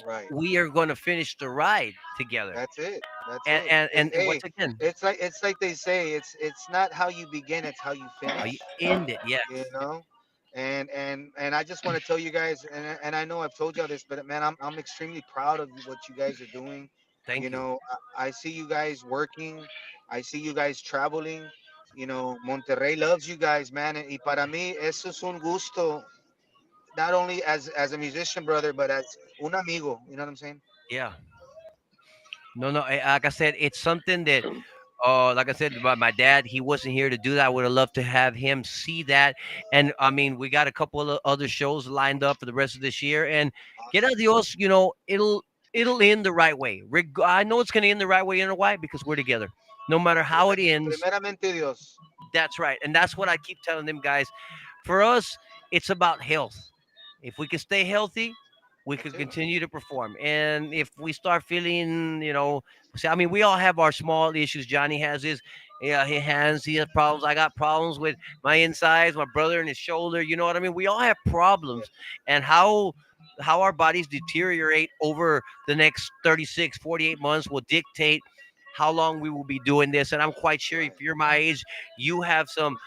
Right. we are going to finish the ride together. That's it. That's And it. and It's, and hey, once again, it's like they say. It's not how you begin. It's how you how you finish. end it? Yes, you know and I just want to tell you guys, and I know I've told y'all this, but man, I'm extremely proud of what you guys are doing. thank you. I see you guys working. I see you guys traveling. Monterrey loves you guys, man, y para mí eso es un gusto, not only as a musician brother, but as un amigo, you know what I'm saying? Yeah. No, no. Like I said, it's something that, like I said about my dad, he wasn't here to do that. I would have loved to have him see that. And I mean, we got a couple of other shows lined up for the rest of this year. And get Awesome. adios, it'll end the right way. I know it's going to end the right way. You know why? Because we're together. No matter how it ends, Primeramente Dios. that's right. And that's what I keep telling them guys. For us, it's about health. If we can stay healthy, we That's could it. continue to perform. And if we start feeling, I mean, we all have our small issues. Johnny has his, yeah, his hands, he has problems. I got problems with my insides, my brother and his shoulder. You know what I mean? We all have Yeah. problems. And how our bodies deteriorate over the next 36, 48 months will dictate how long we will be doing this. And I'm quite sure if Right. you're my age, you have some,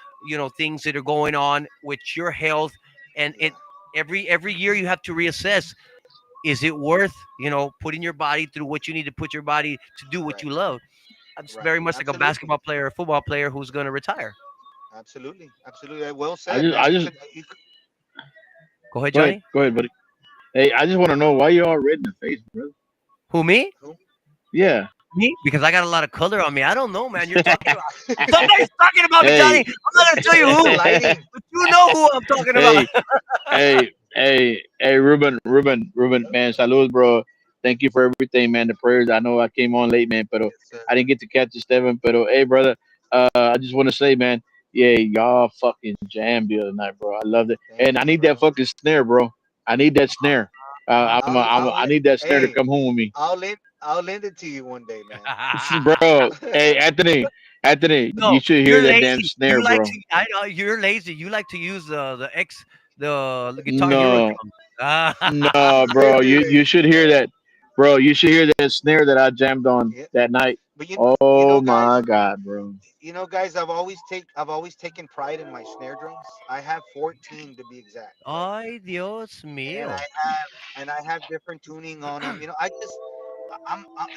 things that are going on with your health. And Yeah. every year you have to reassess, is it worth putting your body through what you need to put your body to do what Right. you love? It's Right. very much like a Absolutely. basketball player or football player who's going to retire. Absolutely. Absolutely. Well I said, just, man. I You just could. You could. Go ahead, Johnny. go ahead, buddy. Hey, I just want to know why you all red in the face, brother. Who, me? Who? Yeah. Me? Because I got a lot of color on me. I don't know, man. You're talking about somebody's talking about me, Johnny. Hey, I'm not going to tell you It's the who, lighting. but you know who I'm talking about. hey, hey, Ruben, man, saludos, bro. Thank you for everything, man. The prayers. I know I came on late, man, but Yes, sir. I didn't get to catch the seven. But hey, brother, I just want to say, man, yeah, y'all fucking jammed the other night, bro. I loved it, and Thank I you, need that bro. fucking snare, bro. I need that snare. I need that snare to Hey, come home with me, I'll lend it to you one day, man. bro. Hey, Anthony, No, you should hear you're that damn lazy. snare, You like bro. to. I know you're lazy. You like to use the Guitar Hero No, drum. Ah, no, bro. You Really? should hear that, bro. You should hear that snare that I jammed on Yeah. that night. But Oh my god, bro. guys, I've always taken pride in my snare drums. I have 14 to be exact, right? ay, Dios And mío. I have different tuning on them.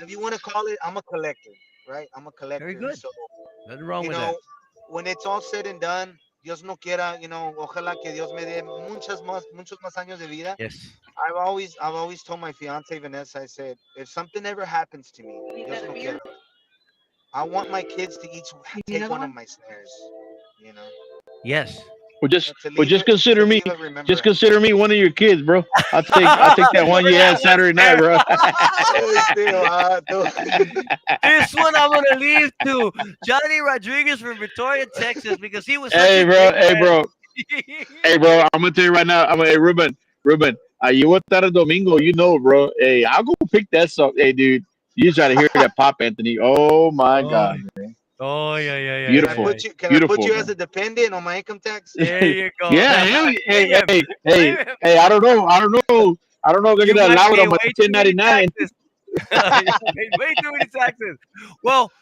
If you want to call it, I'm a collector, right? I'm a Very collector. good. So, Nothing wrong you with that. know, when it's all said and done, Dios no quiera, ojalá que Dios me dé muchos más años de vida. Yes. I've always told my fiance Vanessa, I said, if something ever happens to me, Dios no quiera, I want my kids to each take one of my snares, you know, Yes. Well, to consider me, leave a just remembrance. consider me one of your kids, bro. I'll take that one For you that had one Saturday night, snare. bro. Este vato. This one I'm gonna leave to Johnny Rodriguez from Victoria, Texas, because he was such hey, a bro. great Hey, friend. bro. Hey, bro. I'm gonna tell you right now. Hey, Ruben. You want that Domingo? You know, bro. Hey, I'll go pick that song. Hey, dude. You just gotta hear that pop, Anthony. Oh my Oh, God. oh yeah, yeah, yeah, Can I yeah, Beautiful, yeah. put you? Can I put beautiful, you bro. as a dependent on my income tax? There you go. Yeah, hell, Blame him. hey, Blame him. hey. I don't know if they're You gonna might allow it pay on my way too many 1099. taxes. You paid way too many taxes. Well,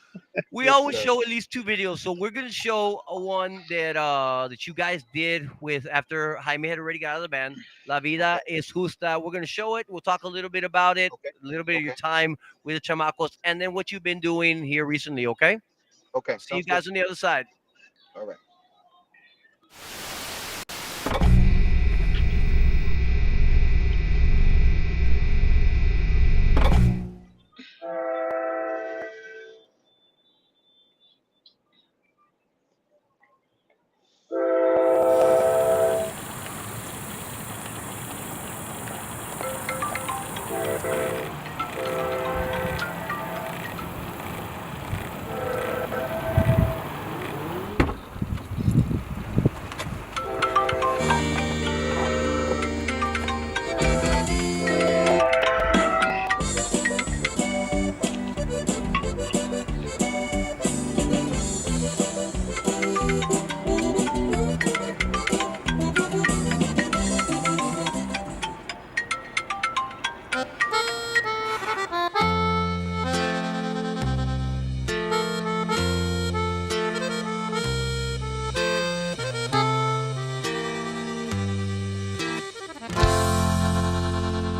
We Good always stuff. show at least two videos. So we're gonna show a one that you guys did with after Jaime had already got out of the band. La Okay. vida es justa. We're gonna show it. We'll talk a little bit about it, Okay. a little bit of your Okay. time with the chamacos, and then what you've been doing here recently. Okay. Okay. See you Sounds good. guys on the other side. All right.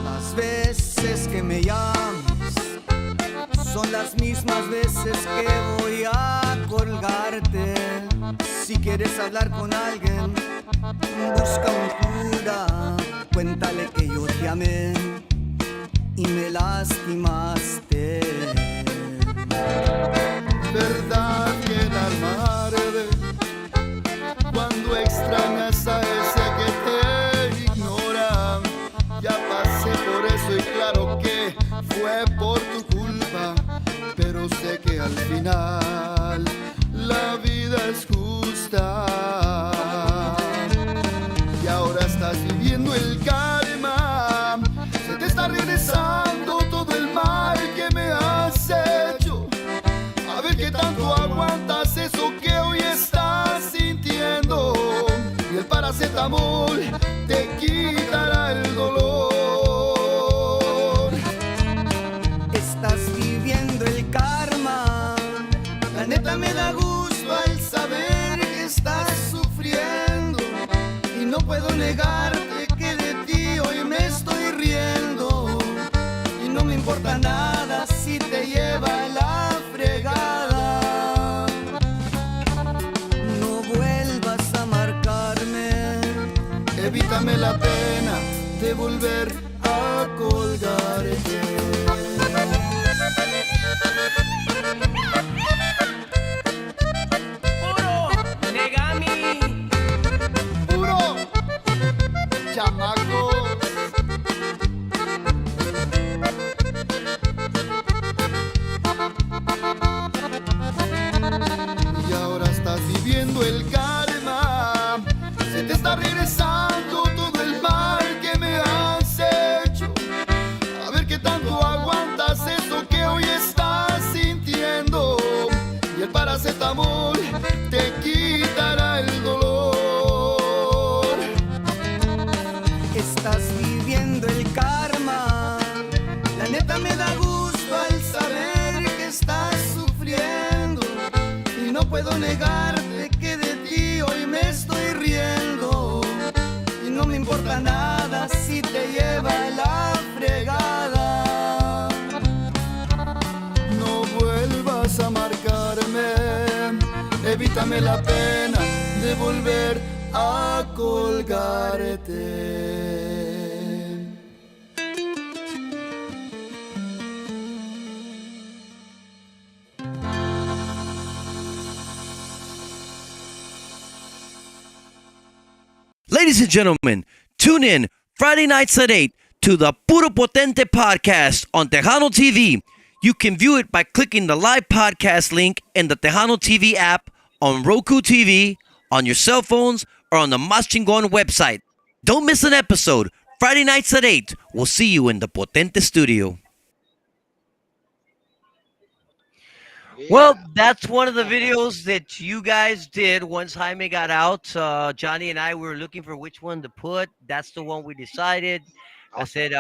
Las veces que me llamas son las mismas veces que voy a colgarte. Si quieres hablar con alguien, busca un cura, cuéntale que yo te amé y me lastimaste. Verdad que el alma arde cuando extrañas a ese que te ignora. Ya pasé por eso y claro que fue por tu culpa, pero sé que al final la vida es justa. Y ahora estás viviendo el karma, se te está regresando todo el mal que me has hecho. A ver qué tanto aguantas eso que hoy estás sintiendo. Y el paracetamol te quitará el dolor. Estás viviendo el karma. La neta me da gusto al saber que estás sufriendo. Y no puedo negarte que de ti hoy me estoy riendo. Y no me importa nada si te lleva la fregada. No vuelvas a marcarme, evítame la pena de volver a colgarte. Puro Negami. Puro chamacos. Y ahora estás viviendo el karma, se te está regresando todo el mal que me has hecho. A ver qué tanto aguantas eso que hoy estás sintiendo. Y el paracetamol te quitará el dolor. Estás viviendo el karma. La neta me da gusto al saber que estás sufriendo. Y no puedo negarte que de ti hoy me estoy riendo. Y no me importa nada si te lleva la fregada. No vuelvas a marcarme, evítame la pena de volver a colgarte. Ladies and gentlemen, tune in Friday nights at 8 to the Puro Potente podcast on Tejano TV. You can view it by clicking the live podcast link in the Tejano TV app, on Roku TV, on your cell phones, or on the Mas Chingon website. Don't miss an episode. Friday nights at 8. We'll see you in the Potente Studio. Well, Yeah. that's one of the videos that you guys did once Jaime got out. Johnny and I were looking for which one to put. That's the one we decided. I Awesome. said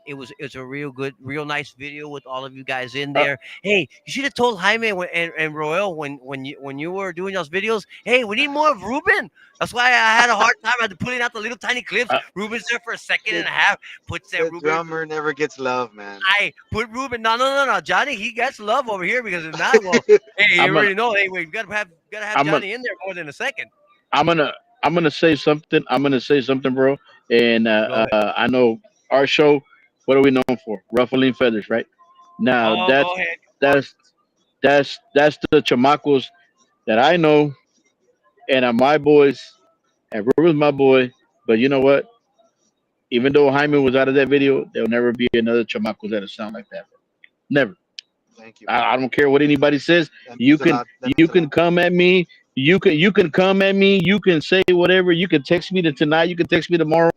it was a real good, real nice video with all of you guys in Uh, there. Hey, you should have told Jaime and Royal when you were doing those videos. Hey, we need more of Ruben. That's why I had a hard time. I had to putting out the little tiny clips. uh, Ruben's there for a second The and a half. Puts that the Ruben. drummer never gets love, man. I put Ruben. No, no, no, no. Johnny, he gets love over here because if not, well, hey, you I'm gonna already know. Hey, we gotta have I'm gonna Johnny in there more than a second. I'm gonna I'm gonna say something. I'm gonna say something, bro. And Go ahead. I know our show. What are we known for? Ruffling feathers, right? Now Oh, that's go ahead. that's that's the chamacos that I know and are my boys. And Ruben's my boy. But you know what? Even though Jaime was out of that video, there'll never be another chamacos that'll sound like that, bro. Never. Thank you, bro. I don't care what anybody says. That You means a can lot. That you means a can lot. come at me. You can come at me. You can say whatever. You can text me to tonight. You can text me tomorrow.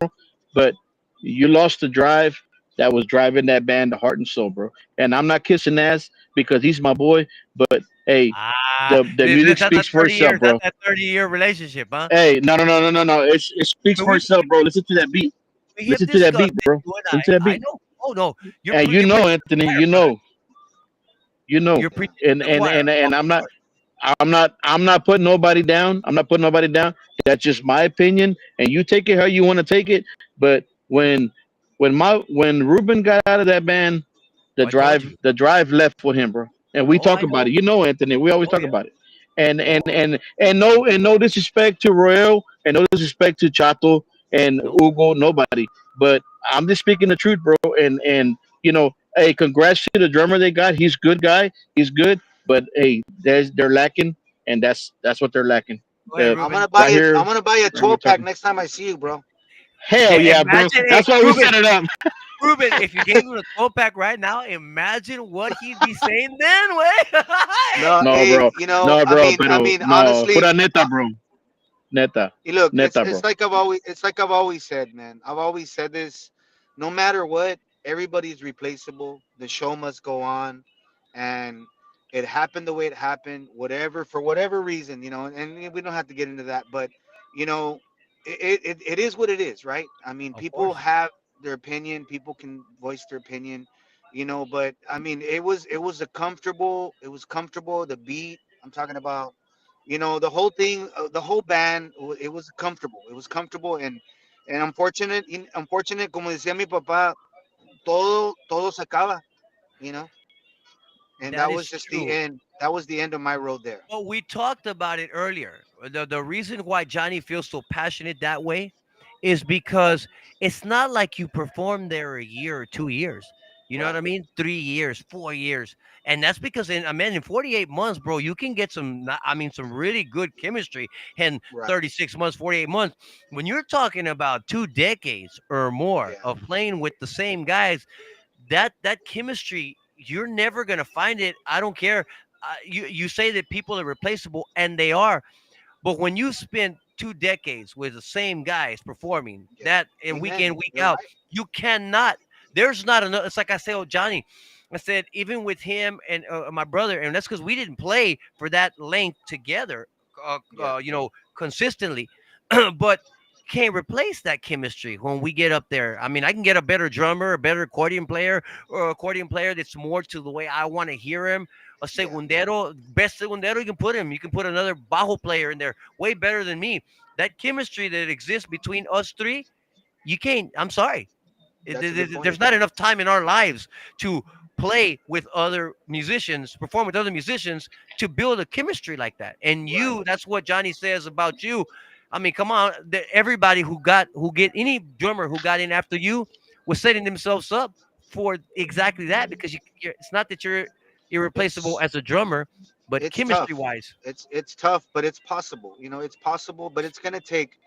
But you lost the drive that was driving that band to heart and soul, bro. And I'm not kissing ass because he's my boy. But hey, Ah, the music that's a speaks for 30 itself, years. That's bro. a 30-year relationship, huh? Hey, no. It speaks But for itself, bro. Listen to that beat. we have Listen to that discussed beat, it, bro. you and Listen to that I beat. know. Oh no, And you you're know, preaching to the Anthony. choir, brother. You know. You're Yeah. preaching to the choir. And Walk I'm the not. Lord. I'm not putting nobody down. I'm not putting nobody down. That's just my opinion, and you take it how you want to take it. But when Ruben got out of that band, Oh, I told you. the drive left with him, bro. And we Oh, talk I about know. it. You know, Anthony. We always Oh talk yeah. about it. And and Oh and and no disrespect to Royal, and no disrespect to Chato and no. Hugo, nobody. But I'm just speaking the truth, bro. And hey, congrats to the drummer they got. He's a good guy. He's good. But hey, they're lacking, and that's what they're lacking. Go ahead, I'm Ruben. gonna buy Right it. I'm here, gonna buy a right here 12 pack talking. next time I see you, bro. Hell yeah, bro. Imagine, hey, That's why we Ruben, set it up. Ruben, if you gave him a 12 pack right now, imagine what he'd be saying then, way. No, No, hey, bro. No, bro. I Pero mean, no. honestly, Pura neta, bro. Neta. look, Neta, it's bro. like I've always said, man. I've always said this. No matter what, everybody's replaceable. The show must go on, and it happened the way it happened. Whatever for whatever reason, and we don't have to get into that, but you know, it is what it is, right? I mean, Of people course. have their opinion. People can voice their opinion, but I mean, it was comfortable. The beat I'm talking about, the whole thing, the whole band, it was comfortable. It was comfortable and unfortunate, como decía mi papá, todo se acaba, you know, and That that was is just the true. end. That was the end of my road there. Well, we talked about it earlier. The reason why Johnny feels so passionate that way is because it's not like you performed there a year or 2 years. You know what Right, I mean? 3 years, 4 years, and that's because in 48 months, bro, you can get some really good chemistry in right, 36 months, 48 months. When you're talking about 2 decades or more yeah, of playing with the same guys, that chemistry, you're never gonna find it. I don't care. You say that people are replaceable, and they are, but when you spend 2 decades with the same guys performing yeah. that and week Amen. in, week You're out, right. you cannot. There's not enough. It's like I say, oh Johnny, I said even with him and my brother, and that's because we didn't play for that length together, Yeah, consistently, but can't replace that chemistry when we get up there. I mean, I can get a better drummer, a better accordion player, or accordion player that's more to the way I want to hear him. A yeah. segundero, best segundero you can put him. You can put another bajo player in there, way better than me. That chemistry that exists between us three, you can't. I'm sorry. That's a good There's point. not enough time in our lives to play with other musicians, perform with other musicians to build a chemistry like that. And Right. that's what Johnny says about you. I mean, come on, everybody who get any drummer who got in after you was setting themselves up for exactly that because it's not that you're irreplaceable It's as a drummer, but it's chemistry tough. wise. It's tough, but it's possible. It's possible, but it's gonna take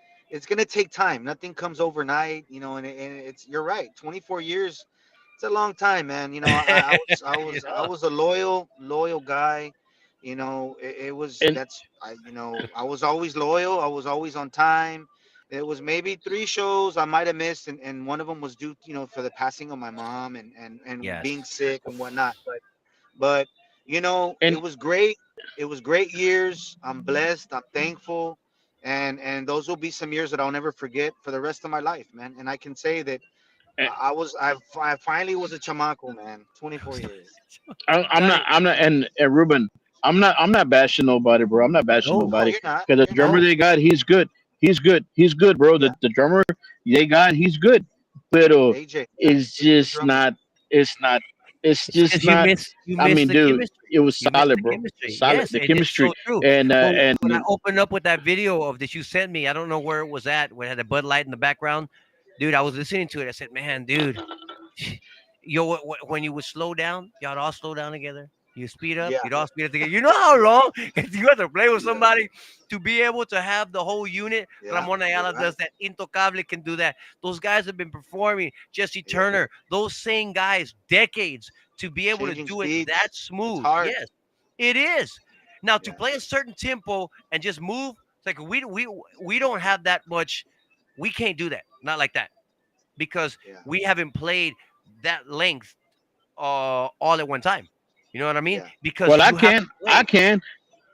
time. Nothing comes overnight. And it's you're right. 24 years, it's a long time, man. I Yeah. was a loyal guy. It was And that's I was always loyal. I was always on time. It was maybe 3 shows I might have missed, and one of them was due, for the passing of my mom and being Yes. sick and whatnot. But it and was great. It was great years. I'm blessed. I'm thankful, and those will be some years that I'll never forget for the rest of my life, man. And I can say that And I finally was a chamaco, man. 24 years. I'm not. Johnny, I'm not. And Ruben, I'm not bashing nobody, bro. I'm not bashing no, No, nobody you're not. because the You're not. drummer no. they got, he's good. He's good. He's good, bro. Yeah. The drummer they got, he's good. But AJ, it's he's a good just drummer. not. It's not. It's It's just because you not. you I miss mean, the dude, chemistry. it was You miss solid, the bro. chemistry. Solid. Yes, The and it's chemistry so true. and Well, and when I opened up with that video of that you sent me, I don't know where it was at. When it had a Bud Light in the background, dude. I was listening to it. I said, "Man, dude, yo, when you would slow down, y'all all slow down together. You speed up, Yeah, you'd all speed up together. You know how long if you have to play with yeah, somebody to be able to have the whole unit. yeah. Ramon You're Ayala right. does that. Intocable can do that. Those guys have been performing. Jesse Yeah. Turner, those same guys, decades to be able to Changing do it that speeds. It's smooth. hard. Yes, it is. Now to Yeah, play a certain tempo and just move, it's like we don't have that much. We can't do that. Not like that because yeah, we haven't played that length all at one time. You know what I mean? yeah. Because well, you have to I play. can,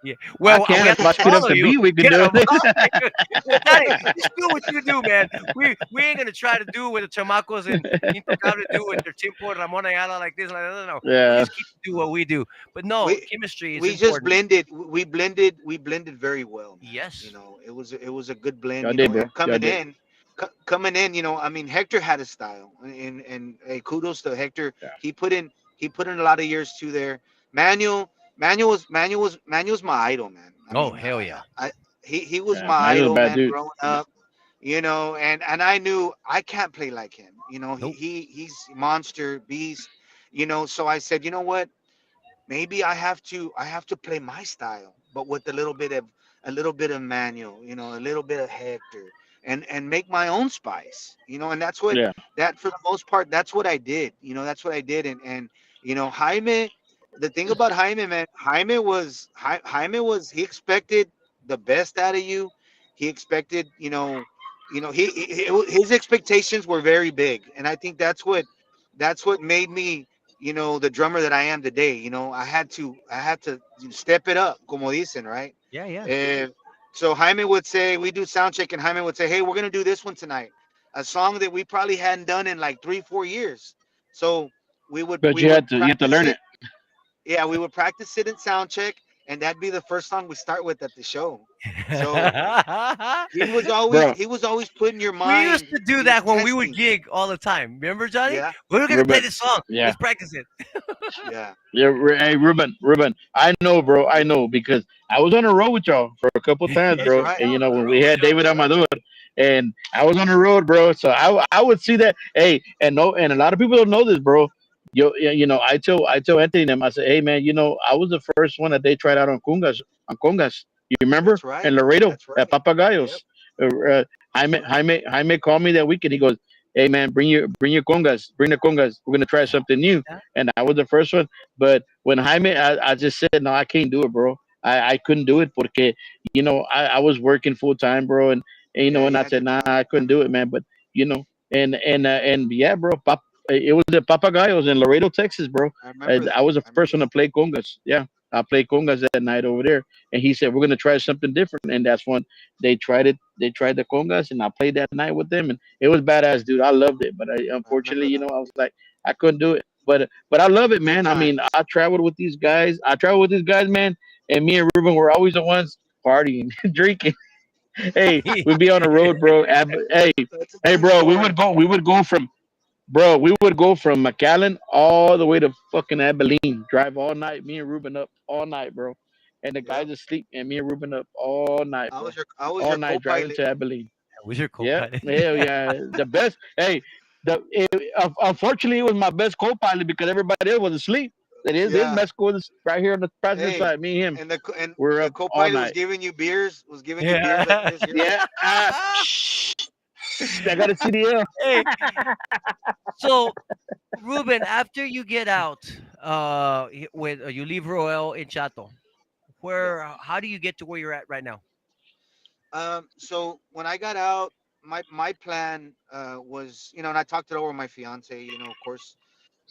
Yeah. I Well, we can. have If to I speed up follow the you. beat, we can Get do them. it. Well, Johnny, just do what you do, man. We ain't gonna try to do what the chamacos and Intocable do with their Timpo and Ramon Ayala like this. Like, no, no, no. We Yeah, just keep to do what we do. But no, we chemistry is we just important. blended. We blended very well, man. You Yes. know, it was a good blend. y'all You did, know, bro. and Y'all coming did. in, coming in. You know, I mean, Hector had a style, and hey, kudos to Hector. Yeah, He put in a lot of years too there. Manuel, Manuel's my idol, man. I Oh mean, hell yeah. he was yeah. my Man, he was a idol, bad man, dude. growing up. You know, and I knew I can't play like him. You know, Nope. he's monster beast. You know, so I said, you know what? Maybe I have to play my style, but with a little bit of manual, a little bit of Hector, and make my own spice, and that's what Yeah, that for the most part that's what I did. That's what I did, and Jaime. The thing about Jaime, man, Jaime was he expected the best out of you. He expected, his expectations were very big, and I think that's what made me the drummer that I am today. I had to step it up, como dicen, right? Yeah, yeah. Uh, so Jaime would say, we do sound check, and Jaime would say, hey, we're gonna do this one tonight, a song that we probably hadn't done in like 3 4 years. So we would but we would you had to practice learn it. it, Yeah, we would practice it in sound check, and that'd be the first song we start with at the show. So he was always bro. he was always putting your We used mind, to do that when we would testing. gig all the time. Remember, Johnny? Yeah, We were gonna play Ruben. this song. Yeah, Let's practice it. yeah, yeah. Hey, Ruben. I know, bro. I know because I was on the road with y'all for a couple times, that's bro. right. And when we had David Amador, and I was on the road, bro. So I would see that. Hey, and a lot of people don't know this, bro. I tell Anthony and them. I said, hey, man, I was the first one that they tried out on congas. You remember That's right. in Laredo That's at right. Yep. Papagayos. Jaime called me that weekend. He goes, hey, man, bring your congas, bring the congas. We're gonna try something new. Yeah. And I was the first one. But when Jaime, I just said, no, I can't do it, bro. I couldn't do it porque, I was working full time, bro. Yeah, And you I had said, your nah, job. I couldn't do it, man. But, and yeah, bro, it was at Papagayos in Laredo, Texas, bro. I remember I that. was the I first remember one to that. play congas. Yeah. I played congas that night over there. And he said, we're going to try something different. And that's when they tried it. They tried the congas and I played that night with them. And it was badass, dude. I loved it. But I remember unfortunately, that. I was like, I couldn't do it. But I love it, Good man. I mean, times. I traveled with these guys. I traveled with these guys, man. And me and Ruben were always the ones partying, drinking. Hey, we'd be on the road, bro. Hey, That's a hey, true bro. We story. would go. We would go from, bro. We would go from McAllen all the way to fucking Abilene. Drive all night. Me and Ruben up all night, bro. And the Yep. guys asleep, and me and Ruben up all night, I bro. was your I was All your night driving co-pilot. to Abilene. Who's your Yeah, co-pilot? hell yeah, the best. Hey, unfortunately, it was my best co-pilot because everybody else was asleep. This Yeah. Mexico was right here on the passenger Hey, side. Me and him, and we're the up all co-pilot was night. giving you beers. Was giving you beers like Yeah. this. Here. Yeah, shh, I got a CDL. Hey, so Ruben, after you get out, with you leave Roel in Chato, Yeah. how do you get to where you're at right now? So when I got out, my plan was, and I talked it over with my fiance. Of course,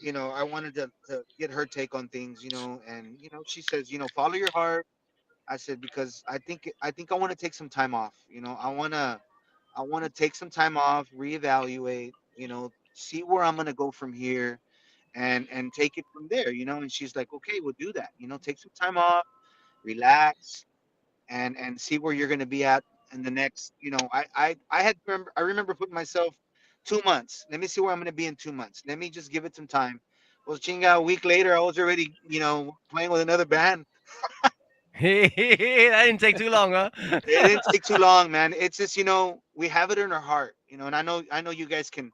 I wanted to get her take on things. And she says, follow your heart. I said, because I think I want to take some time off. I want to take some time off, reevaluate. see where I'm gonna go from here, and take it from there, you know. And she's like, okay, we'll do that. You know, take some time off, relax, and see where you're gonna be at in the next. You know, I remember putting myself 2 months. Let me see where I'm gonna be in 2 months. Let me just give it some time. Well, chinga, a week later, I was already, playing with another band. That didn't take too long, huh? It didn't take too long, man. It's just, we have it in our heart, and I know you guys can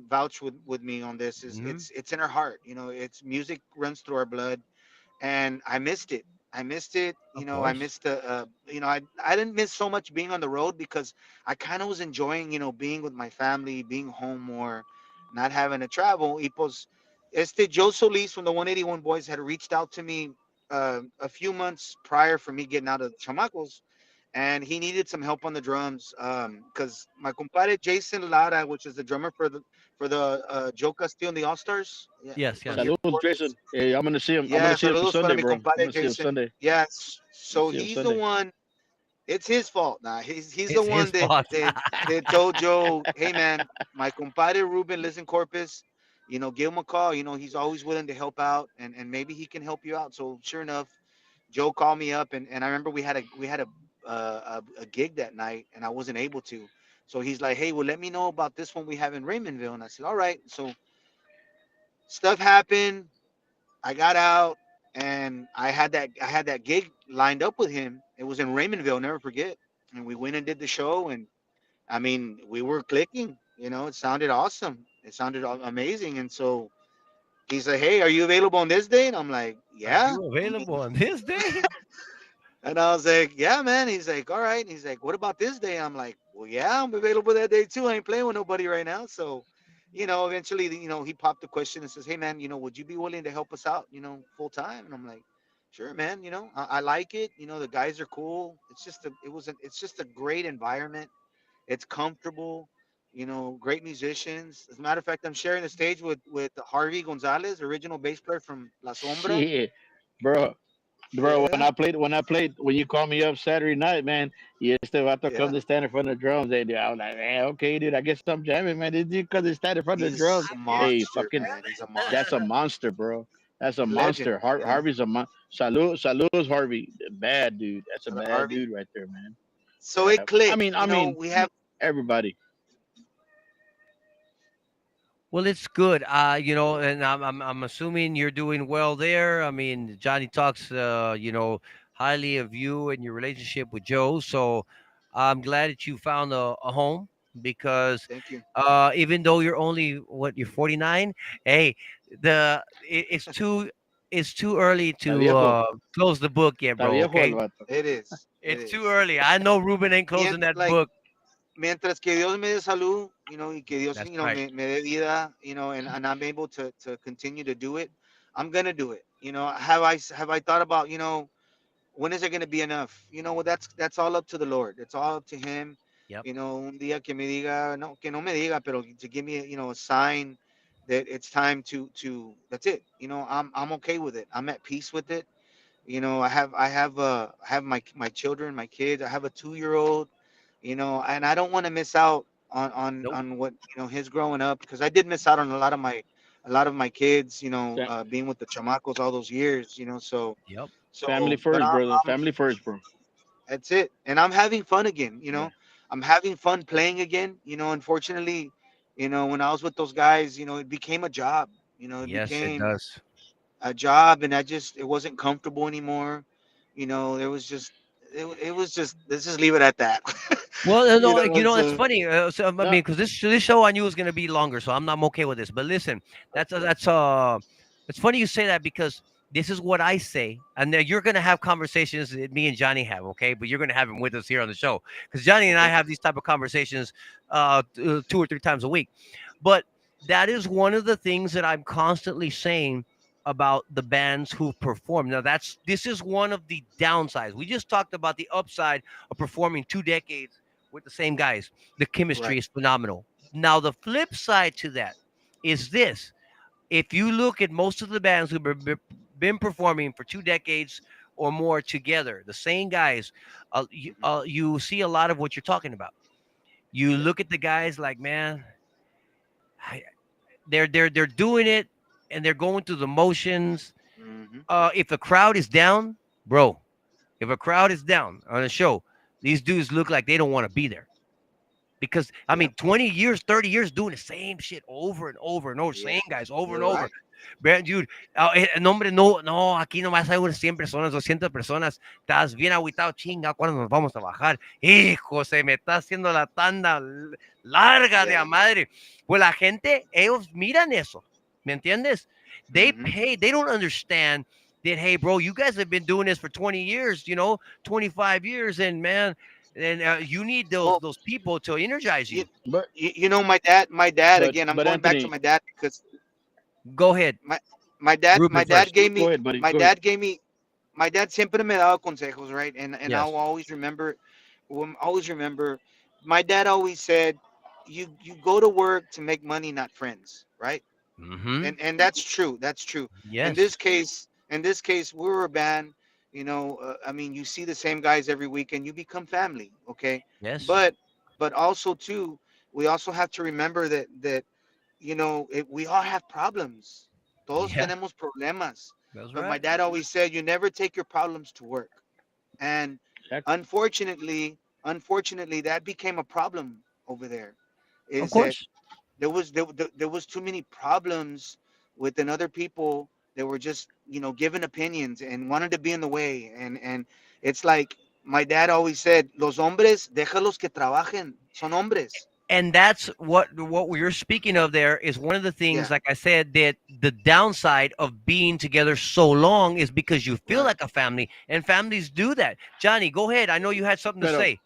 vouch with me on this. Is Mhm. it's in our heart, it's music runs through our blood, and I missed it. I missed it. Of I course. missed the. I didn't miss so much being on the road because I kind of was enjoying, being with my family, being home more, not having to travel. Joe Solis from the 181 Boys had reached out to me a few months prior for me getting out of Chamacos, and he needed some help on the drums because my compadre Jason Lara, which is the drummer for the Joe Castillo and the All Stars, yeah, Yes, from here yes. from Saludos, Jason. Corpus. Hey, I'm gonna see him. I'm gonna Yeah, see him saludos Sunday, para mi bro. I'm compadre gonna see him Jason. Sunday. Yes, I'm gonna so see him he's the Sunday. one. It's his fault. Nah, he's the It's one his that fault. told Joe, hey man, my compadre Ruben lives in Corpus. Give him a call. He's always willing to help out, and maybe he can help you out. So sure enough, Joe called me up, and I remember we had a gig that night, and I wasn't able to. So he's like, hey, well, let me know about this one we have in Raymondville, and I said, all right. So stuff happened. I got out, and I had that gig lined up with him. It was in Raymondville, never forget. And we went and did the show, and I mean, we were clicking. It sounded awesome. It sounded amazing. And so he's like, "Hey, are you available on this day?" And I'm like, Are "Yeah." you I mean, available on this day? and I was like, "Yeah, man." He's like, "All right." And he's like, "What about this day?" I'm like, "Well, yeah, I'm available that day too. I ain't playing with nobody right now." So, eventually, he popped the question and says, "Hey, man, would you be willing to help us out, full time?" And I'm like, "Sure, man. I like it. The guys are cool. It's just a great environment. It's comfortable. Great musicians. As a matter of fact, I'm sharing the stage with Harvey Gonzalez, original bass player from La Sombra. Shit, bro. Bro, when Yeah, when you called me up Saturday night, man, you still have to come yeah. to stand in front of the drums. Hey, dude, I was like, man, okay, dude, I guess I'm jamming, man. Did you come to stand in front of the He's drums? a Hey, monster, fucking, man. He's a that's a monster. monster, bro. That's a Legend, monster. you know. Harvey's a Saludos, Harvey. Bad dude. That's a Shout out bad Harvey. dude right there, man. So Yeah. it clicked. We have. Everybody. Well, it's good. And I'm assuming you're doing well there. I mean, Johnny talks, highly of you and your relationship with Joe. So I'm glad that you found a home because Thank you. even though you're only you're 49. Hey, it's too early Está to viejo. close the book yet, Está bro. viejo el Okay, vato. It is. It it's too is. early. I know Ruben ain't closing that Like, book. mientras que Dios me dé salud, y que Dios, That's right. me dé vida, and I'm able to continue to do it, I'm gonna do it. Have I thought about, when is it going to be enough? Well, that's all up to the Lord. It's all up to Him. Yep. Un día que me diga, no, que no me diga, pero to give me, a sign that it's time to. That's it. I'm okay with it. I'm at peace with it. I have my children, my kids. I have a 2-year old. And I don't want to miss out on Nope. what his growing up, because I did miss out on a lot of my kids. Fa- Being with the chamacos all those years. So. Yep. Family But first, brother. Family first, bro. that's it. And I'm having fun again. Yeah. I'm having fun playing again. Unfortunately, when I was with those guys, it became a job. It Yes, it became does. a job, and it wasn't comfortable anymore. There was just, it was just, let's just leave it at that. Well, no, it's So funny. So, I No, mean, because this show I knew was going to be longer, so I'm okay with this. But listen, it's funny you say that because this is what I say, and then you're going to have conversations that me and Johnny have, okay? But you're going to have him with us here on the show because Johnny and I okay, have these type of conversations 2 or 3 times a week. But that is one of the things that I'm constantly saying about the bands who perform. Now, this is one of the downsides. We just talked about the upside of performing 2 decades with the same guys. The chemistry right. is phenomenal. Now, the flip side to that is this. If you look at most of the bands who've been performing for 2 decades or more together, the same guys, Hmm. you see a lot of what you're talking about. You Yeah. look at the guys like, man, they're doing it and they're going through the motions. Hmm. If a crowd is down, bro, if a crowd is down on a show, these dudes look like they don't want to be there. Because I Yep. mean, 20 years, 30 years doing the same shit over and over and over, Yeah. same guys over and You're over. right. Man, dude, no, hombre, no, no, aquí nomás hay unas 100 personas, 200 personas. Estás bien agüitado, chinga, ¿cuándo nos vamos a bajar? Hijo, se me está haciendo la tanda larga de a Yeah. madre. Pues la gente, ellos miran eso, ¿me entiendes? They Hmm. pay, they don't understand that, hey, bro, you guys have been doing this for 20 years, 25 years, and man, and you need those Well, those people to energize you, you. But my dad again. I'm going back to Anthony, my dad because Go ahead, my my dad Ruben my dad first. gave go me ahead, buddy. my Go ahead. dad gave me my dad siempre me daba consejos, right? And I'll Yes. always remember, my dad always said, you go to work to make money, not friends, right? Mm-hmm. And that's true. That's true. In Yes. this case, we were a band. I mean, you see the same guys every week, and you become family. Okay, Yes. but also too, we also have to remember that we all have problems. Todos Yeah. tenemos problemas. That's But my right. dad always said, you never take your problems to work. And Exactly. unfortunately, that became a problem over there. Of Is that course. there was too many problems with another people that were just giving opinions and wanted to be in the way. And it's like my dad always said, los hombres, déjalos que trabajen, son hombres. And that's what we are speaking of. There is one of the things, Yeah, like I said, that the downside of being together so long is because you feel right. like a family, and families do that. Johnny, go ahead. I know you had something to Pero say.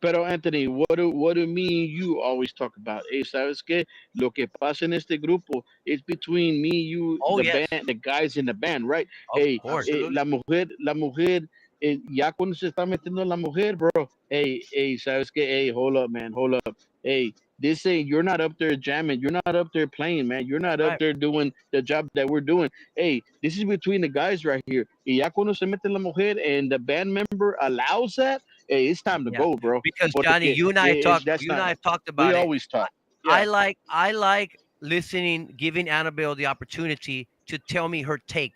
Pero Anthony, what do me and you always talk about? Hey, ¿sabes qué? Lo que pasa en este grupo is between me, you, Oh the yes, band, the guys in the band, right? of Hey, course. Absolutely. la mujer, ya cuando se está metiendo la mujer, bro. Hey, ¿sabes qué? Hey, hold up, man, hold up. Hey, this ain't, you're not up there jamming, you're not up there playing, man. You're That's not up right. there doing the job that we're doing. Hey, this is between the guys right here. Y ya cuando se mete la mujer and the band member allows that, hey, it's time to Yeah, go, bro. because Johnny, Porque that's you and not. I have talked We about it. always talk. I Yeah, like I like listening, giving Annabelle the opportunity to tell me her take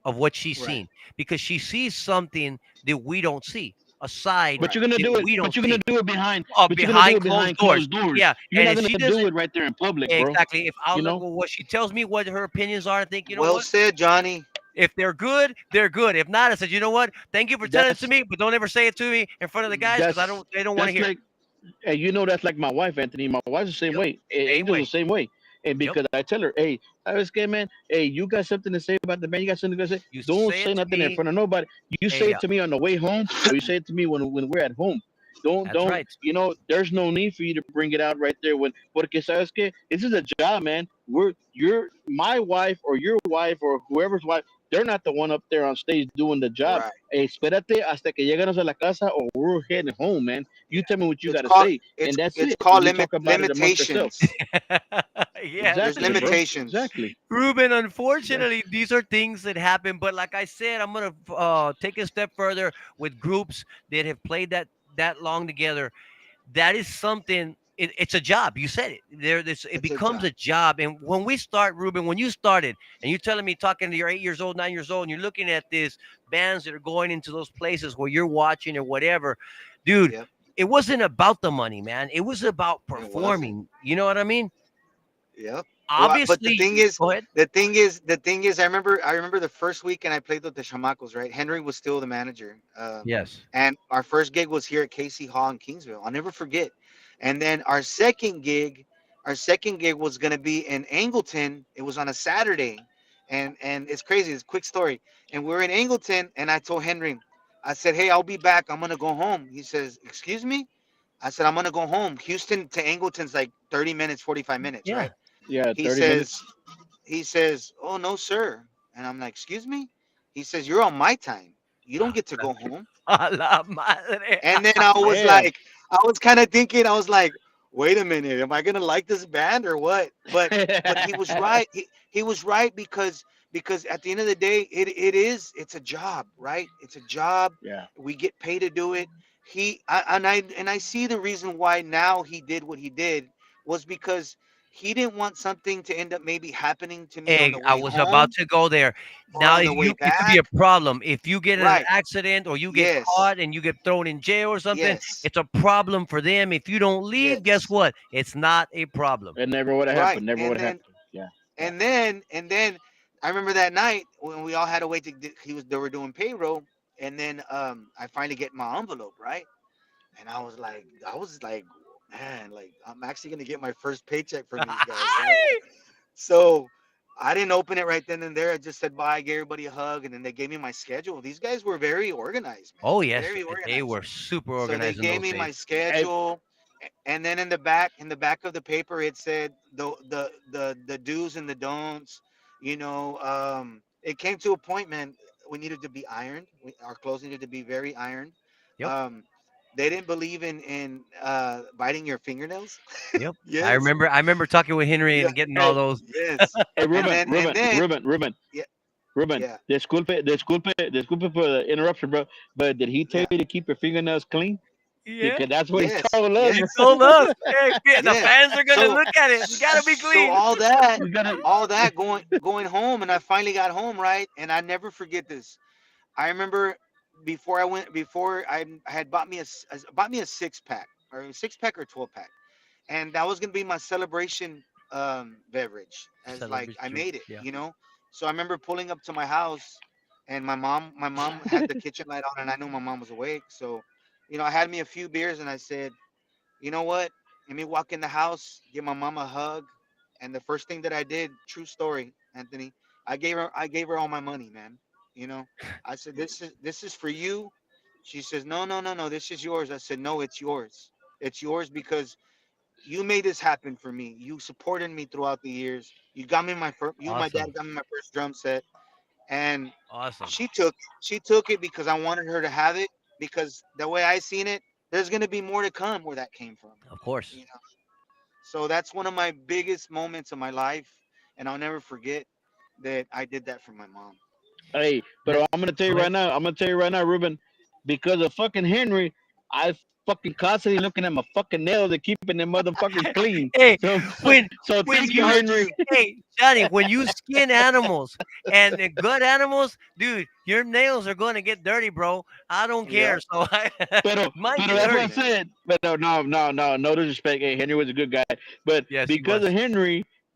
of what she's Right, seen, because she sees something that we don't see, a side but right. you're gonna that do it. we don't But you're gonna see. do it behind. But you're gonna do Behind it closed behind doors. closed doors. Yeah, You're and not if gonna she do doesn't, it right there in public, bro. exactly, if I'll You look know. at what she tells me, what her opinions are, I think, you know Well what? said, Johnny. If they're good, they're good. If not, I said, you know what? Thank you for telling it to That's me, but don't ever say it to me in front of the guys because I that's don't. They don't want to that's hear it. like, and that's like my wife, Anthony. My wife's the same Yep. way. Same Angel's way. the same way. And Yep. because I tell her, hey, I was scared, man. Hey, you got something to say about the band? You got something to say? You Don't say say it to nothing in me. front of nobody. You say Hey, it to me on the way home, or you say it to me when we're at home. Don't that's don't right. there's no need for you to bring it out right there when porque sabes que this is a job, man. You're my wife or your wife or whoever's wife, they're not the one up there on stage doing the job. Right. Hey, espérate hasta que lleguemos a la casa or we're heading home, man. You tell me what you It's gotta called say, and that's it's it. called We talk about it amongst ourselves. limitations. There's Yes. Exactly, bro. limitations. Exactly. Ruben, That's unfortunately, these are things that happen. But like I said, I'm gonna take a step further with groups that have played that long together. That is something. It's a job. You said it. This it It's a becomes job. a job. And when we start, Ruben, when you started, and you're telling me talking to your 8 years old, 9 years old, and you're looking at these bands that are going into those places where you're watching or whatever, dude, Yep. it wasn't about the money, man. It was about It wasn't. performing. You know what I mean? Yep. Well, but the Obviously, thing is, go ahead. I remember the first weekend I played with the Chamacos, right? Henry was still the manager. Yes. And our first gig was here at Casey Hall in Kingsville. I'll never forget. And then our second gig was gonna be in Angleton. It was on a Saturday, and it's crazy. It's a quick story. And we are in Angleton, and I told Henry, I said, "Hey, I'll be back. I'm gonna go home." He says, "Excuse me?" I said, "I'm gonna go home. Houston to Angleton's like 30 minutes, 45 minutes, Yeah. right?" yeah, He 30 minutes. says, "Oh no, sir." And I'm like, "Excuse me?" He says, "You're on my time. You don't get to go home." A la madre. And then I was Damn. like, I was kind of thinking, I was like, wait a minute, am I gonna like this band or what? But he was right. He was right because at the end of the day, it's a job, right? It's a job. Yeah. We get paid to do it. And I see the reason why now he did what he did was because he didn't want something to end up maybe happening to me on Egg, the I way was about home to go there. or Now, on if the way you it could be back. a problem. If you get in an Right. accident or you get Yes. caught and you get thrown in jail or something, Yes. it's a problem for them. If you don't leave, guess Yes. what? It's not a problem. It never would have Right. happened. Never And would have then happened. Yeah. Yeah. and then I remember that night when we all had to wait to they were doing payroll, and then I finally get my envelope, right? And I was like, man, like I'm actually gonna get my first paycheck from these guys, right? So I didn't open it right then and there. I just said bye, gave everybody a hug, and then they gave me my schedule. These guys were very organized, Oh man, yes, very they organized. were super So they organized in gave those me my days. Hey, schedule, and then in the back of the paper, it said the do's and the don'ts. It came to a point, man. We needed to be ironed. Our clothes needed to be very ironed. Yep, Um, they didn't believe in biting your fingernails. yep. I Yes, remember. I remember talking with Henry yeah, and getting all hey, those. yes. hey, And Ruben, then and Ruben, then Ruben, Ruben, yeah, Ruben. yeah, Disculpe for the interruption, bro. But did he tell yeah, you to keep your fingernails clean? Yeah, Because that's what he yes, told us, he bro. yes, told us, "Hey, the yeah. fans are gonna So look at it. It's gotta be so clean." You gotta. all that going home, and I finally got home, right? And I never forget this. I remember before I had bought me a six pack or a six pack or 12 pack, and that was gonna be my celebration beverage, as like Celebrate I you. made it, Yeah. you know. So I remember pulling up to my house, and my mom had the kitchen light on, and I knew my mom was awake. So, I had me a few beers, and I said, you know what? Let me walk in the house, give my mom a hug, and the first thing that I did, true story, Anthony, I gave her all my money, man. You know, I said, this is for you. She says, no, no, no, no, this is yours. I said, no, it's yours. It's yours because you made this happen for me. You supported me throughout the years. You and my dad Awesome. got me my first drum set, and Awesome. she took it because I wanted her to have it, because the way I seen it, there's gonna be more to come where that came from. Of course. You know, so that's one of my biggest moments of my life, and I'll never forget that I did that for my mom. Hey, but That, I'm gonna tell you go right ahead. now. I'm gonna tell you right now, Ruben, because of fucking Henry, I fucking constantly looking at my fucking nails and keeping them motherfuckers clean. Hey, So, when so when thank He you, you heard Henry. you. hey Johnny, when you skin animals and the good animals, dude, your nails are going to get dirty, bro. I don't care. Yep. So mine But get that's what I Yes, dirty. man. said. But no disrespect. Hey, Henry was a good guy. But Yes, he was.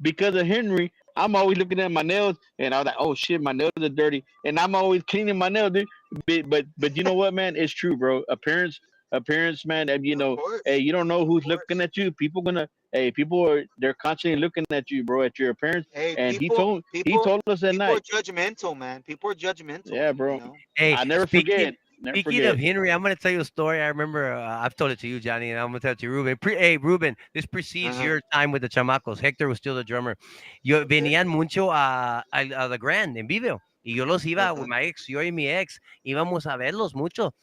Because of Henry, I'm always looking at my nails, and I was like, oh shit, my nails are dirty, and I'm always cleaning my nails, dude. But you know what, man? It's true, bro. Appearance, man. And Of hey, course. you don't know Of who's looking course. at you. People are they're constantly looking at you, bro, at your appearance. Hey, And people, he people, told us that people are night, judgmental, man. People are judgmental, yeah, man. bro. Hey, I never speaking forget, never speaking of forget. Henry, I'm gonna tell you a story. I remember I've told it to you, Johnny, and I'm gonna tell it to Ruben. Hey, Ruben, this precedes Uh-huh. your time with the Chamacos. Hector was still the drummer. Yo Okay. venían mucho a the Grand en vivo. Y yo los iba with Uh-huh. my ex, yo y mi ex, íbamos a verlos mucho.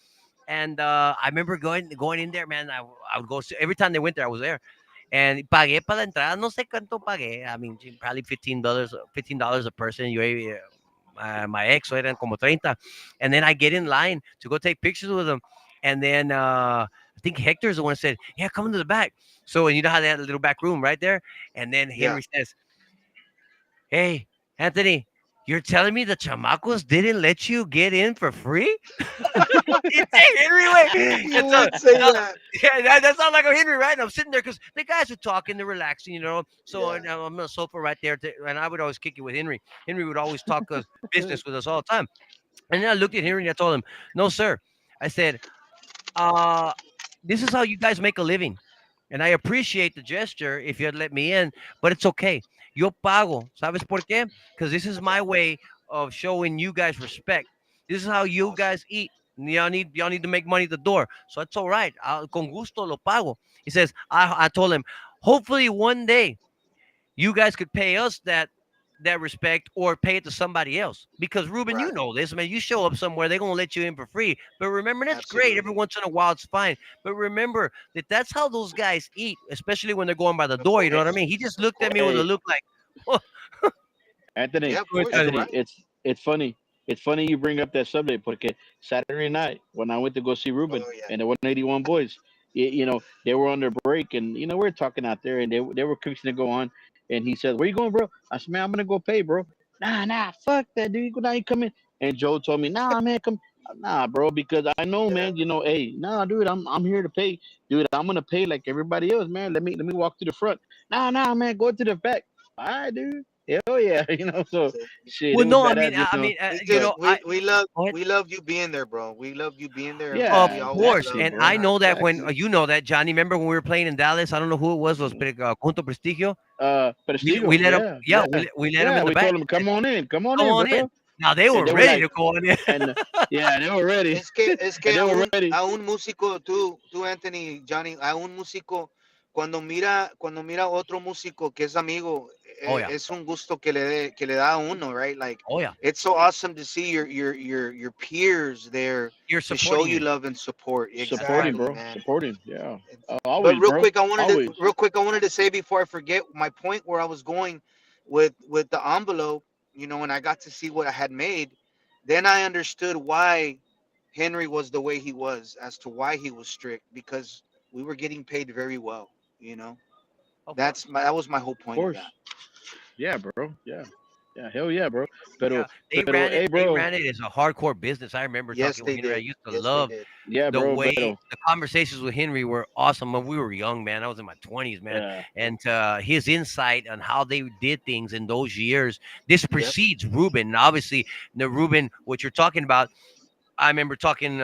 And I remember going in there, man. I would go every time they went there. I was there, and pagué para la entrada. No sé cuánto pagué. I mean, probably $15 a person. My ex, so eran como 30. And then I get in line to go take pictures with them. And then I think Hector's the one that said, "Yeah, come into the back." So, and you know how they had a little back room right there. And then Yeah. Henry says, "Hey, Anthony, you're telling me the chamacos didn't let you get in for free?" It's a Henry way. You And so, would say so that. yeah, that sounds like a Henry, right? And I'm sitting there because the guys are talking, they're relaxing, you know. So Yeah. and I'm on the sofa right there, and I would always kick it with Henry. Henry would always talk business with us all the time. And then I looked at Henry and I told him, "No, sir." I said, uh, "This is how you guys make a living. And I appreciate the gesture if you had let me in, but it's okay. Yo pago. ¿Sabes por qué? Because this is my way of showing you guys respect. This is how you Awesome. guys eat. Y'all need to make money at the door. So it's all right. Con gusto lo pago." He says, I told him, hopefully one day you guys could pay us that respect or pay it to somebody else. Because Ruben, you Right. know this, man. You show up somewhere, they're gonna let you in for free. But remember, that's great. Every Absolutely. once in a while, it's fine. But remember that that's how those guys eat, especially when they're going by the Of door. You know what I course. mean? He just Of looked at me course. with a Hey, look like, oh, Yeah, Anthony, of go ahead, course. You're Johnny. Anthony, right. it's funny. It's funny you bring up that subject because Saturday night when I went to go see Ruben Oh yeah. and the 181 boys, they were on their break, and we are talking out there, and they were fixing to go on, and he said, "Where you going, bro?" I said, "Man, I'm gonna go pay, bro." Nah, fuck that, dude. Now you coming? And Joe told me, "Nah, man, come, nah, bro, because I know, Yeah. man. Hey, nah, dude, I'm here to pay, dude. I'm gonna pay like everybody else, man. Let me walk to the front. Nah, man, go to the back. All right, dude. Hell yeah, So So shit, it Well, was no, badass, we but just go ahead. we love you being there, bro. We love you being there, and Of we yeah, always course, exactly, love and bro. I know that when Exactly. you know that Johnny. Remember when we were playing in Dallas? I don't know who it was. Conjunto Prestigio. We Prestigio, let them. yeah, Yeah, yeah, we let them yeah. in the We back. told them, come on Come in, on bro. in. Now they And were they were ready like, to go on in. and yeah, they were ready, Es and que they were ready. a un músico, tú Anthony, Johnny, a un músico, cuando mira otro músico que es amigo, Oh yeah. es un gusto que le da a uno, right? Like, Oh yeah. it's so awesome to see your peers there You're to show supporting you you. love and support. That's Support right. him, Exactly, bro. man. Support him. Yeah, But always, bro. Always. real quick, I wanted to say before I forget my point where I was going with the envelope, when I got to see what I had made, then I understood why Henry was the way he was, as to why he was strict, because we were getting paid very well, you know. Of course. That was my whole Of point of course. that. Yeah, bro. Yeah. Yeah. Hell yeah, bro. Yeah, Pero, hey, They bro. ran it as a hardcore business. I remember Yes, talking with they Henry. I did. used to Yes, they love did. Yeah, the bro. way Pero, the conversations with Henry were awesome when we were young, man. I was in my 20s, man. yeah, And his insight on how they did things in those years, this Yep. precedes Ruben. And obviously, the Ruben, what you're talking about, I remember talking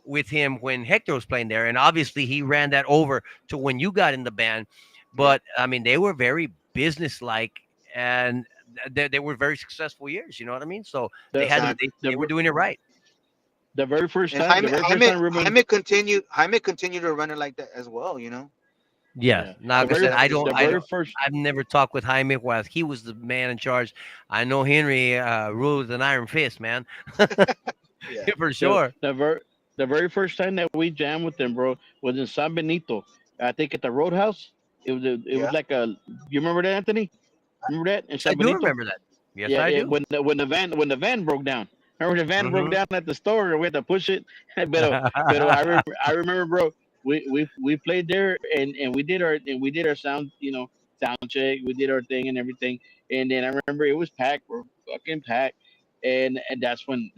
with him when Hector was playing there. And obviously, he ran that over to when you got in the band. Yep. But I mean, they were very businesslike and they were very successful years. You know what I mean? So they the had Exactly. the they were doing it right. the And very first time, Ruben. Jaime continued to run it like that as well, you know. Yes. Yeah, Now, the like I very said, That was his the I very don't, mentality. first. I've never talked with Jaime while he was the man in charge. I know Henry rules an iron fist, man, Yeah. for The sure. the ver- the very first time that we jammed with them, bro, was in San Benito. I think at the Roadhouse. It was Yeah. like a. You remember that, Anthony? Remember that in I San do Benito? remember that. Yes, Yeah, I do. when the van broke down. Remember the van broke Hmm. down at the store and we had to push it. But I remember, bro. We played there and we did our sound sound check. We did our thing and everything. And then I remember it was packed, bro, fucking packed. And that's when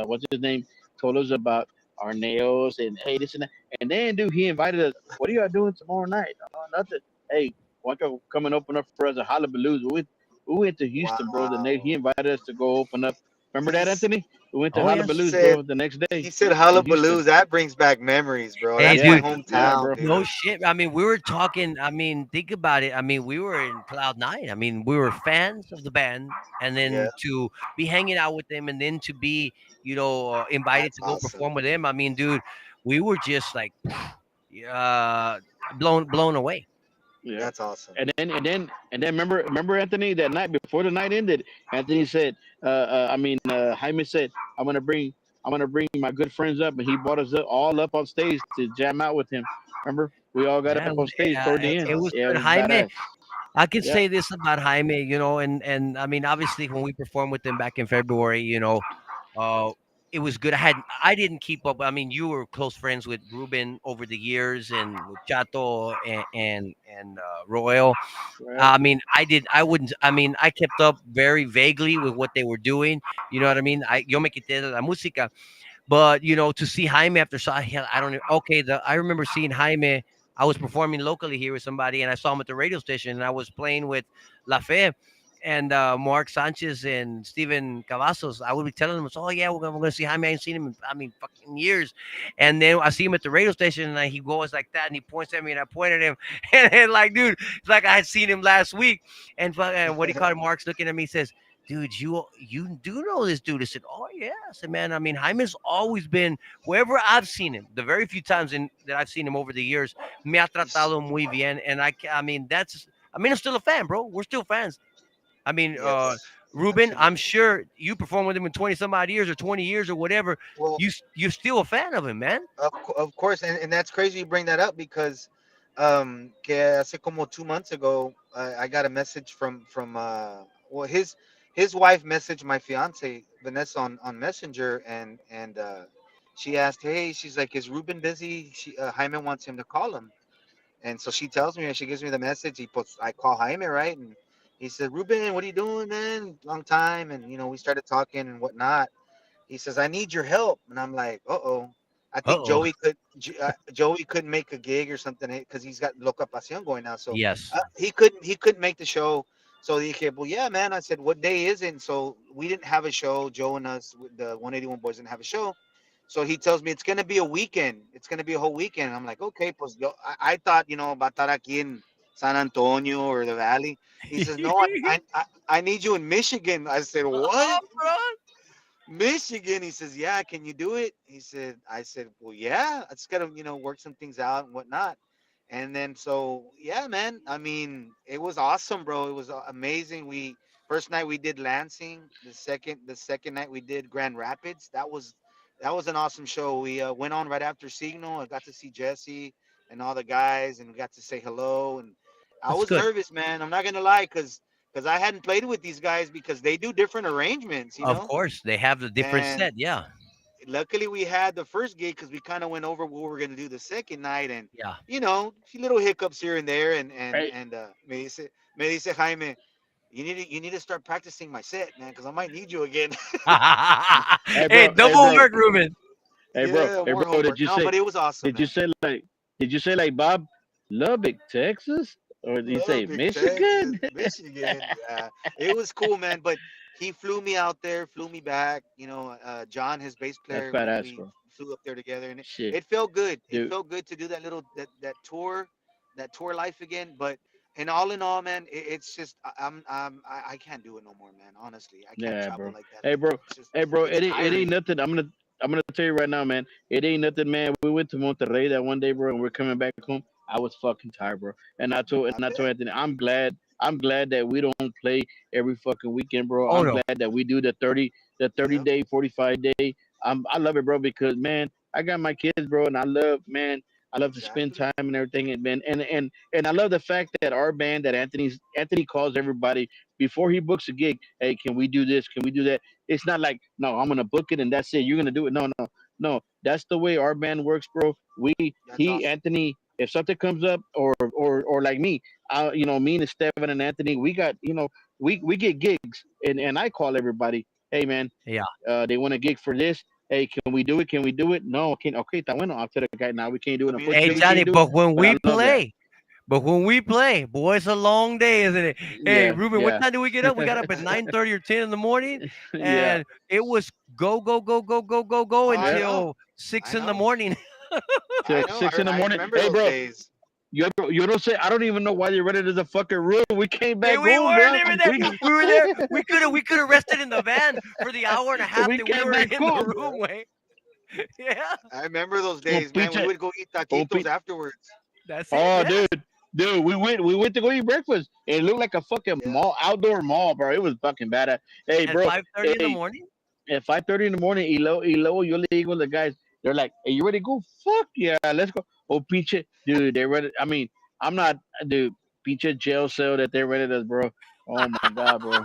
what's his name told us about our nails and hey this and that. And then dude he invited us. What are y'all doing tomorrow night? Oh nothing. Hey, why don't you come and open up for us at Hullabalooza? We went to Houston, bro. The next he Wow. invited us to go open up. Remember that, He's Anthony? We went to Oh yeah. he Hullabalooza, said bro. The next day he said in Houston. hullabaloo. That brings back memories, bro. Hey, That's my Yeah, dude. yeah, hometown, bro. No dude. shit. I mean, we were talking. I mean, think about it. I mean, we were in cloud nine. I mean, we were fans of the band, and Yeah. then to be hanging out with them, and then to be, invited That's to go awesome. perform with them. I mean, dude, we were just like, uh, blown away. Yeah. That's awesome. And then remember Anthony that night before the night ended. Anthony said, Jaime said, I'm gonna bring my good friends up, and he brought us all up on stage to jam out with him. Remember, we all got Yeah, up on stage toward the That's end. it was awesome. Yeah, it good. was Jaime, badass. I can Yeah, say this about Jaime, and I mean, obviously, when we performed with them back in February, uh, it was good. I didn't keep up. I mean, you were close friends with Ruben over the years, and with Chato and Royal. right. I mean, I did. I wouldn't. I mean, I kept up very vaguely with what they were doing. You know what I mean? Yo me quité de la música. But to see Jaime after I don't know. Okay, I remember seeing Jaime. I was performing locally here with somebody, and I saw him at the radio station, and I was playing with La Fe and Mark Sanchez and Steven Cavazos. I would be telling them, "Oh yeah, we're gonna see Jaime. I ain't seen him in I mean fucking years." And then I see him at the radio station, and he goes like that, and he points at me, and I point at him, and like, dude, it's like I had seen him last week. And what he called Mark's looking at me says, dude, you do know this dude. I said, oh yeah. I said, man, I mean, Jaime's always been wherever I've seen him. The very few times that I've seen him over the years, me ha He's tratado muy bien, and I mean, I'm still a fan, bro. We're still fans. I mean, yes, Ruben, I'm absolutely. sure you performed with him in 20 some odd years or 20 years or whatever. Well, You're still a fan of him, man. of course, and that's crazy you bring that up because que hace como 2 months ago, I got a message from well his wife messaged my fiance Vanessa on Messenger, and She asked, "Hey, she's like, is Ruben busy? Jaime wants him to call him." And so she tells me, and she gives me the message. I call Jaime, right? And he said, "Ruben, what are you doing, man? Long time." And we started talking and whatnot. He says, "I need your help," and I'm like, "Uh oh." I think Uh-oh. Joey couldn't make a gig or something because he's got Loca Pasión going now, so Yes. he couldn't make the show. So he said, "Well, yeah, man." I said, "What day is it?" And so we didn't have a show. Joe and us, the 181 boys, didn't have a show. So he tells me it's gonna be a weekend. It's gonna be a whole weekend. I'm like, okay, pues I thought va a estar aquí in San Antonio or the Valley. He says, "No, I need you in Michigan." I said, "What?" Oh, bro. Michigan. He says, "Yeah, can you do it?" I said, "Well, yeah, I just gotta, work some things out and whatnot." And then so yeah, man. I mean, it was awesome, bro. It was amazing. We first night we did Lansing. The second night we did Grand Rapids. That was an awesome show. We went on right after Signal. I got to see Jesse and all the guys, and we got to say hello. And I That's was good. nervous, man. I'm not gonna lie, because I hadn't played with these guys because they do different arrangements, Of course, they have the different and set. Yeah. luckily we had the first gig because we kind of went over what we were gonna do the second night, and Yeah. a few little hiccups here and there, and and Hey, and me dice Jaime, you need to start practicing my set, man, because I might need you again. hey, Hey, bro. Hey, double bro. work, Ruben. Hey, bro. Yeah, Hey, more bro. homework. No, but it was awesome, Did you man. say like? Did you say like Bob Lubbock, Texas, or did you say Lubbock, Texas, Michigan? Michigan. Yeah, it was cool, man. But he flew me out there, flew me back. John, his bass That's player, badass, we bro. flew up there together, and it, Shit, it felt good. It dude. felt good to do that tour life again. But and all in all, man, it's just I can't do it no more, man. Honestly, I can't Yeah, travel bro. like that Hey, bro. anymore. It's just Hey, bro. it's It ain't tiring. nothing. I'm gonna tell you right now, man. It ain't nothing, man. We went to Monterrey that one day, bro, and we're coming back home. I was fucking tired, bro. I And I told bet. Anthony, I'm glad that we don't play every fucking weekend, bro. Oh I'm no. glad that we do the 30 Yep. day, 45 day. I love it, bro, because man, I got my kids, bro, and I love to spend Exactly. time and everything, and man, and I love the fact that our band, that Anthony calls everybody before he books a gig. Hey, can we do this? Can we do that? It's not like, no, I'm gonna book it and that's it. You're gonna do it. No, no, no. That's the way our band works, bro. That's awesome. Anthony, if something comes up, or like me, me and Steven and Anthony, we got, we get gigs, and I call everybody. Hey, man, Yeah. they want a gig for this. Hey, can we do it? Can we do it? No, can okay, está bueno. I'll tell the guy now we can't do it. Hey, Unfortunately, we Johnny, can't do it. but when But I we love that. play, boy, it's a long day, isn't it? Hey, Yeah, Ruben, what yeah, time do we get up? We got up at 9:30 or 10 in the morning, yeah, and it was go, go, go, go, go, go, go Oh, I yeah. know. until six I in the know. morning. I Till know. 6 in the morning. Remember Hey, those bro, days. you don't say. I don't even know why you rented the fucking room. We came Hey, back we home, weren't bro. even there. We We were there. We could have rested in the van for the hour and a half we that we came were back in the home. room. Way, yeah, I remember those Oh, days, man. We pinche, would go eat oh, taquitos afterwards. that's it. oh, Yeah, dude, we went to go eat breakfast. It looked like a fucking Yeah. mall, outdoor mall, bro. It was fucking badass. Hey, at bro. 5:30 in the Hey, morning. at 5:30 in the morning, yo le digo the guys. They're like, "Hey, you ready to go? Fuck yeah, let's go." Oh, pinche, dude, they ready. I mean, I'm not, dude. Pinche jail cell that they rented us, bro. Oh my god, bro.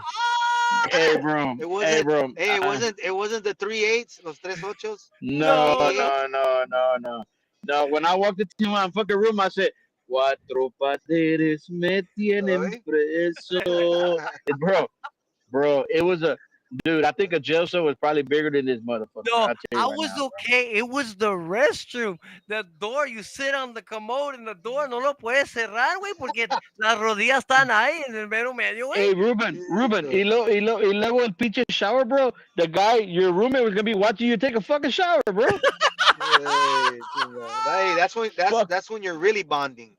Hey, bro. It Hey, wasn't. bro. Hey, it wasn't the 3/8, los tres ochos, the No, No, 88. no. no, no, no, no. No, when I walked into my fucking room, I said, Cuatro pateres me tienen Oy. preso. Bro, it was dude, I think a jail cell was probably bigger than this motherfucker. No, I'll tell you I right was now, bro. okay. It was the restroom. The door, you sit on the commode and the door no lo puedes cerrar, güey, porque las rodillas están ahí en el mero medio, güey. Hey, Ruben, Hijo. y luego el pinche shower, bro. The guy, your roommate was gonna be watching you take a fucking shower, bro. Hey, chinga. Hey, Fuck, that's when you're really bonding.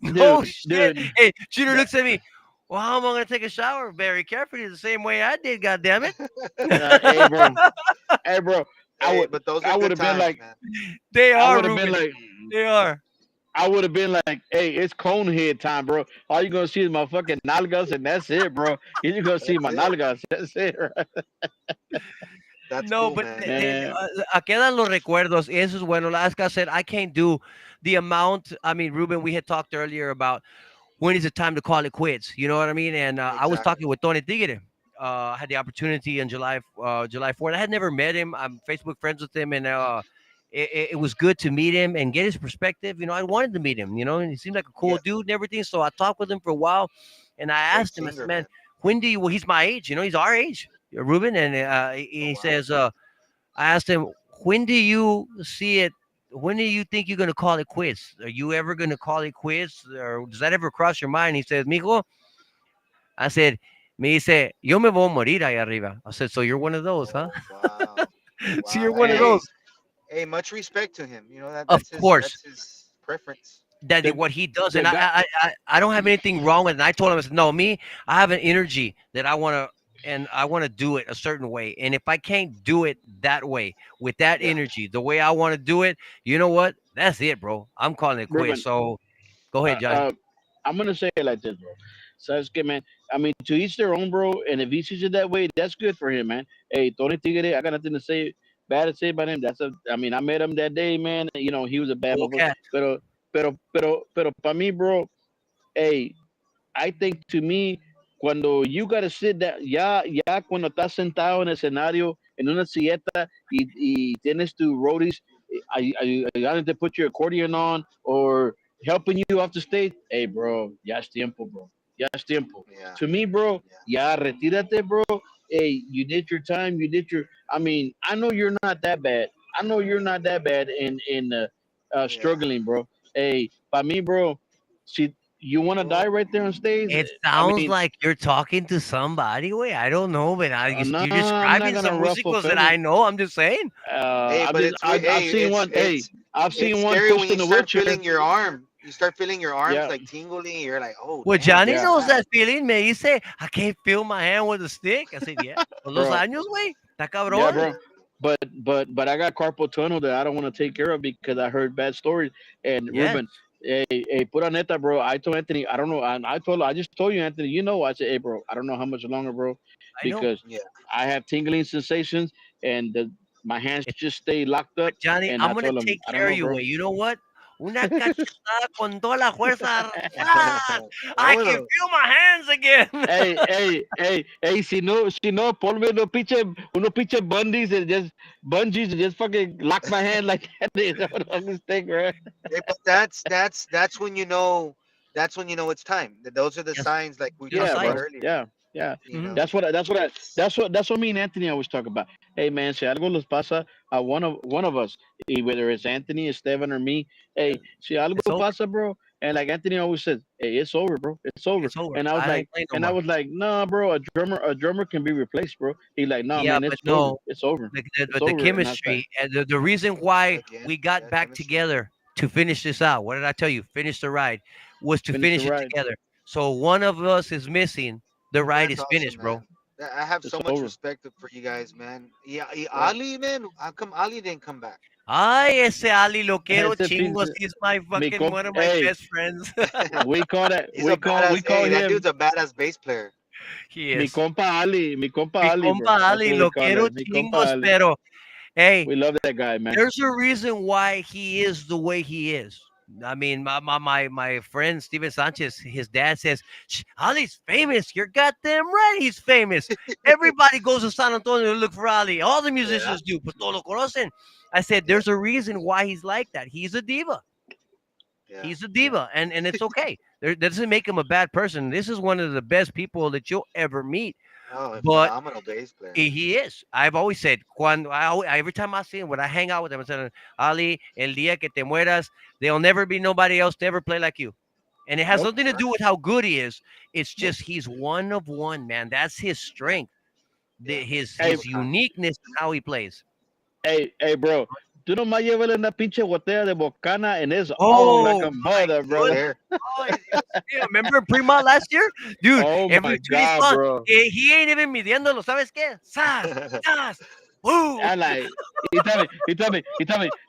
No dude, shit. dude. Hey, Junior That, looks at me. Well, how am I gonna take a shower? Very carefully, the same way I did. God damn it! hey, bro. I Hey, would, but those are I would good have been times, like, man. They I are would have been Ruben. like, They are. I would have been like, hey, it's cone head time, bro. All you gonna see is my fucking nalgas, and that's it, bro. You're gonna see That's my it. nalgas. That's it, right? That's No, cool, but man. Man. quedan los recuerdos. Eso es bueno. Like I said, I can't do the amount. I mean, Ruben, we had talked earlier about when is it time to call it quits. You know what I mean? And I was Exactly. talking with Tony Tigre. I had the opportunity in July 4th. I had never met him. I'm Facebook friends with him, and it was good to meet him and get his perspective. I wanted to meet him, and he seemed like a cool Yeah, dude and everything. So I talked with him for a while, and I great asked him. I said, singer, "Man, man. when do you?" Well, he's my age. He's our age, Ruben, and Oh he wow. says, I asked him, "When do you see it? When do you think you're gonna call it quits? Are you ever gonna call it quits, or does that ever cross your mind?" He says, "Mijo," I said, "Me dice, yo me voy a morir ahí arriba." I said, "So you're one of those, huh?" Oh wow. So Wow. you're one Hey, of those, hey, much respect to him. You know that of course. that's his preference. That The what he does, the and guy. I don't have anything wrong with it. And I told him, I said, "No, me, I have an energy that I want to, and I want to do it a certain way. And if I can't do it that way with that Yeah. energy, the way I want to do it, you know what? That's it, bro. I'm calling it quits." Ruben, So go ahead, Johnny. I'm gonna say it like this, bro. So it's good, man. I mean, to each their own, bro. And if he sees it that way, that's good for him, man. Hey, Tony Tigre, I got nothing to say bad to say about him. I mean, I met him that day, man. He was a bad Cool motherfucker. cat. Pero, para mí, bro. Hey, I think to me, cuando you gotta sit down, ya cuando estás sentado en el escenario, en una silleta y tienes tu roadies, ayudando to put your accordion on or helping you off the stage, hey, bro, ya es tiempo, bro. Ya es tiempo. Yeah. To me, bro, Yeah. ya retírate, bro. Hey, you did your time. You did your. I mean, I know you're not that bad. I know you're not that bad in Yeah. struggling, bro. Hey, by me, bro. See, you want to die Well, right there on stage? It I sounds mean, like you're talking to somebody. Wait, I don't know, but nah, you're I'm not describing gonna some ruffle musicals that feathers. I know. I'm just saying. hey, but I've seen one. Hey, I've it's seen one scary when pushed you in a start wheelchair. feeling your arm. You start feeling your arms Yeah, like tingling. You're like, oh Well, damn, Johnny what's yeah, knows that? that feeling, man. You say, "I can't feel my hand with a stick." I said, "Yeah." Con los bro. años, güey. Está Yeah, cabrón. bro. But I got carpal tunnel that I don't want to take care of because I heard bad stories. And Yes, Ruben, hey, put on neta, bro. I told Anthony, I don't know. I just told you, Anthony. I said, hey, bro, I don't know how much longer, bro, I know. because Yeah. I have tingling sensations and my hands It, just stay locked but up. Johnny, And I'm I gonna told him, take I don't care of know, you, bro. güey. You know what? Una cachetada con toda la fuerza. ¡Ras! I can Vámonos. feel my hands again. Si no, ponme unos pinche bungees and just fucking lock my hand like that. That's what I'm gonna think, right? Hey, but that's when you know it's time. Those are the Yes, signs like we you're the talked Yeah, about bro. signs. earlier. Yeah. You Hmm. know, it's That's what me and Anthony always talk about. Hey man, si algo les pasa a one of us, whether it's Anthony, Esteban, or me, hey, si algo It's over. pasa, bro, and like Anthony always says, hey, it's over, bro, it's over. It's over. And I was I like, ain't playing no and I more. was like, nah, bro, a drummer can be replaced, bro. He like, nah, Yeah, man, but it's over, no, it's over, but it's the over. And I was like, chemistry and the reason why again, we got yeah, back chemistry. together to finish this out. What did I tell you? Finish the ride was to finish the finish it ride, together. So one of us is missing. The Well, ride that's is awesome, finished, man. bro. I have it's so much over. respect for you guys, man. Yeah, Yeah. Ali, man. How come Ali didn't come back? Ay, ese Ali lo quiero Ese chingos. pinche, He's my mi fucking comp, one of my hey, best friends. we call that, He's a we badass. call Hey, that him dude's a badass bass player. He is. Mi compa Mi Ali, bro. compa That's Ali what we lo call quiero it. Mi compa chingos, Ali. pero hey, We love that guy, man. there's a reason why he is the way he is. I mean, my friend Steven Sanchez, his dad says, Ali's famous. You're goddamn right, he's famous. Everybody goes to San Antonio to look for Ali. All the Yeah, musicians do. Pues todos lo conocen. I said, yeah, there's a reason why he's like that. He's a diva. yeah, He's a yeah. diva, and it's okay. That doesn't make him a bad person. This is one of the best people that you'll ever meet. Oh, a But phenomenal bass player. he is. I've always said, every time I see him, when I hang out with him, I said, Ali, el día que te mueras, there'll never be nobody else to ever play like you. And it has Nope. nothing to Right. do with how good he is. It's Nope. just he's one of one, man. That's his Yeah, strength, yeah. One of Hey, a his kind. uniqueness and how he plays. hey, bro. Tú nomás llévale una pinche botella de bocana and it's on like Oh a my mother, He's brother. goodness. there. Oh, remember Prima last year? Dude, Oh my every time he's God, on, bro. he ain't even midiéndolo, ¿sabes qué? ¡Sas! ¡Sas! ¡Boom! I like, he told me,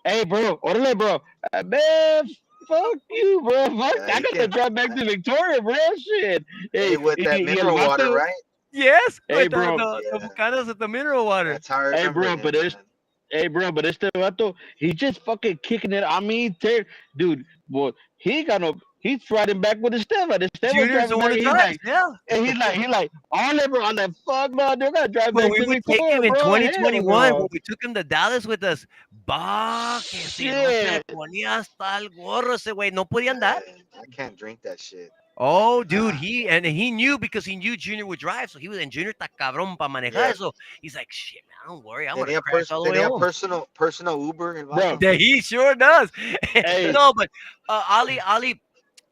hey, bro, orale, bro. Man, fuck you, bro. Fuck, Yeah, I he got to can. drive back to Victoria, bro. Shit. Hey, Hey, with that y el mineral water, vato, right? Yes, hey, with bro, the Yeah, bucanas with the mineral water. that's how I hey, remember bro, him, but it's man. Hey, bro, but este vato, he just fucking kicking it. I mean, dude, boy, he's riding back with Esteban's Junior's driving the one back. who He's drives, like, yeah. and he's like, all that, bro. I'm like, fuck, no, they're gonna drive When back we to would take him Victoria, in bro. Hell 2021, when no. we took him to Dallas with us, Va, que si no se le Shit. ponía hasta el gorro ese güey, no podía andar. I can't drink that shit. Oh, dude, Nah. he knew because he knew Junior would drive, so he was and Junior está cabrón para manejar Yeah. eso. He's like, shit, man, don't worry, I'm gonna crash all the way Tenía home. personal Uber el Bro, vato. Yeah, he sure does. hey, No, but Ali,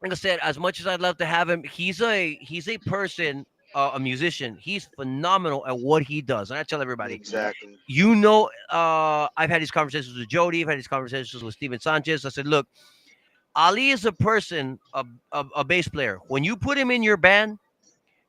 like I said, as much as I'd love to have him, he's a person, a musician. He's phenomenal at what he does, and I tell everybody, Exactly. I've had these conversations with Jody, I've had these conversations with Steven Sanchez. I said, look, Ali is a person, a bass player. When you put him in your band,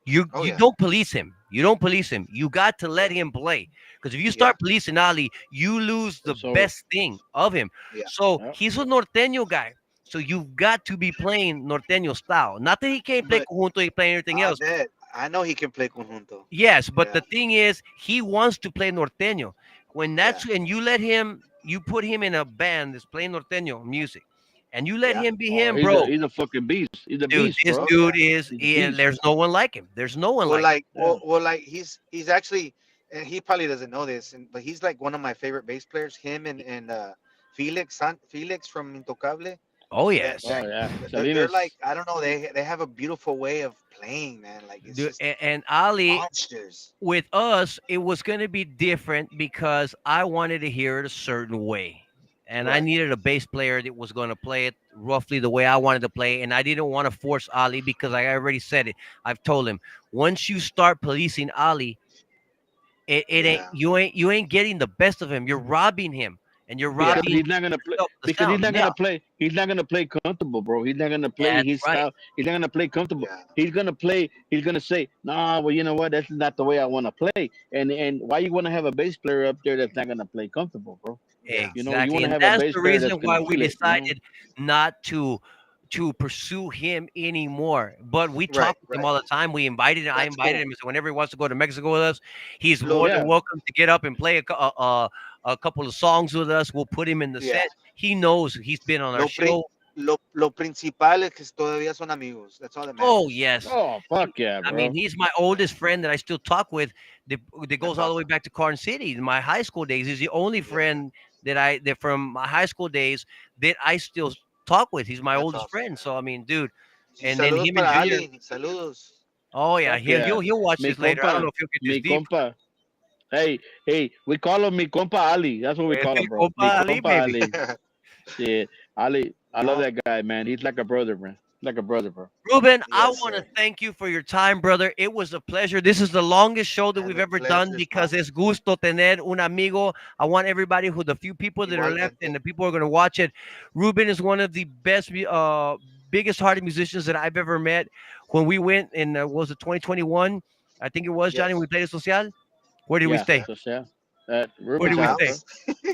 you Oh you yeah. don't police him. You don't police him. You got to let Yeah. him play. Because if you Yeah. start policing Ali, you lose the it's over. best thing of him. Yeah. So Yep. he's a norteño guy. So you've got to be playing norteño style. Not that he can't play But conjunto, he play anything I else. bet I know he can play conjunto. Yes, but Yeah. the thing is, he wants to play norteño. When Yeah. that's and you let him, you put him in a band that's playing norteño music, and you let Yeah. him be Oh, him, bro. he's a fucking beast. He's a Dude, beast, this bro. Oh dude yeah. is. He's a Yeah, beast. there's no one like him. There's no one Well, like him. like, Yeah. like he's actually, and he probably doesn't know this, but he's like one of my favorite bass players. Him and Felix from Intocable. Oh That, yes. Oh that yeah. they're like, Salinas. I don't know, they have a beautiful way of playing, man. Like it's Dude, just and Ali, monsters. with us, it was going to be different because I wanted to hear it a certain way. And I Right. needed a bass player that was going to play it roughly the way I wanted to play. And I didn't want to force Ali because I already said it. I've told him once you start policing Ali, it ain't Yeah. you ain't getting the best of him. You're robbing him, and you're Yeah. Because robbing he's not gonna play. yourself the Because he's sound. not Now, gonna play. He's not gonna play comfortable, bro. He's not gonna play that's his right. style. He's not gonna play comfortable. Yeah. He's gonna play. He's gonna say, "Nah, well, you know what? That's not the way I want to play." And why you want to have a bass player up there that's not gonna play comfortable, bro? Yeah. You know, you want Exactly, to and have a that's bass the player reason that's why gonna we feel it. You know? decided not to pursue him anymore. But we Right. talk with him Right. all the time. We invited him. I That's invited cool. him. So whenever he wants to go to Mexico with us, he's Lo, more than Yeah. welcome to get up and play a couple of songs with us. We'll put him in the yeah. set. He knows he's been on our Lo, pri- show. lo principal es que todavía son amigos. That's all that Oh matters. yes. Oh fuck yeah, I mean, bro. he's my oldest friend that I still talk with. That That's goes all the way awesome. back to Carn City, my high school days. He's the only Yeah. friend that from my high school days that I still talk with. He's my That's oldest awesome, friend. man. So I mean, dude, Sí, and then saludos him and para Junior. Ali. Saludos. Oh yeah, Fuck he'll yeah. he'll watch Mi this later. I don't know compa. if he'll get this Mi deep. compa. Hey, we call him mi compa Ali. That's what we call Este him, bro. Mi compa Ali, compa baby. Ali. Yeah, Ali. I love No, that guy, man. He's like a brother, man. Like a brother, bro. Ruben, I yes, want to sir. thank you for your time, brother. It was a pleasure. This is the longest show that And we've the ever done pleasure is because mine. es gusto tener un amigo. I want everybody who the few people that are left and Igualmente. the people who are going to watch it. Ruben is one of the best, biggest hearted musicians that I've ever met. When we went in, what was it 2021? I think it was Johnny. We Yes. played a social. Where did we Yeah, stay? Yeah. so yeah. Where Ruben's did My we house, stay? bro. house.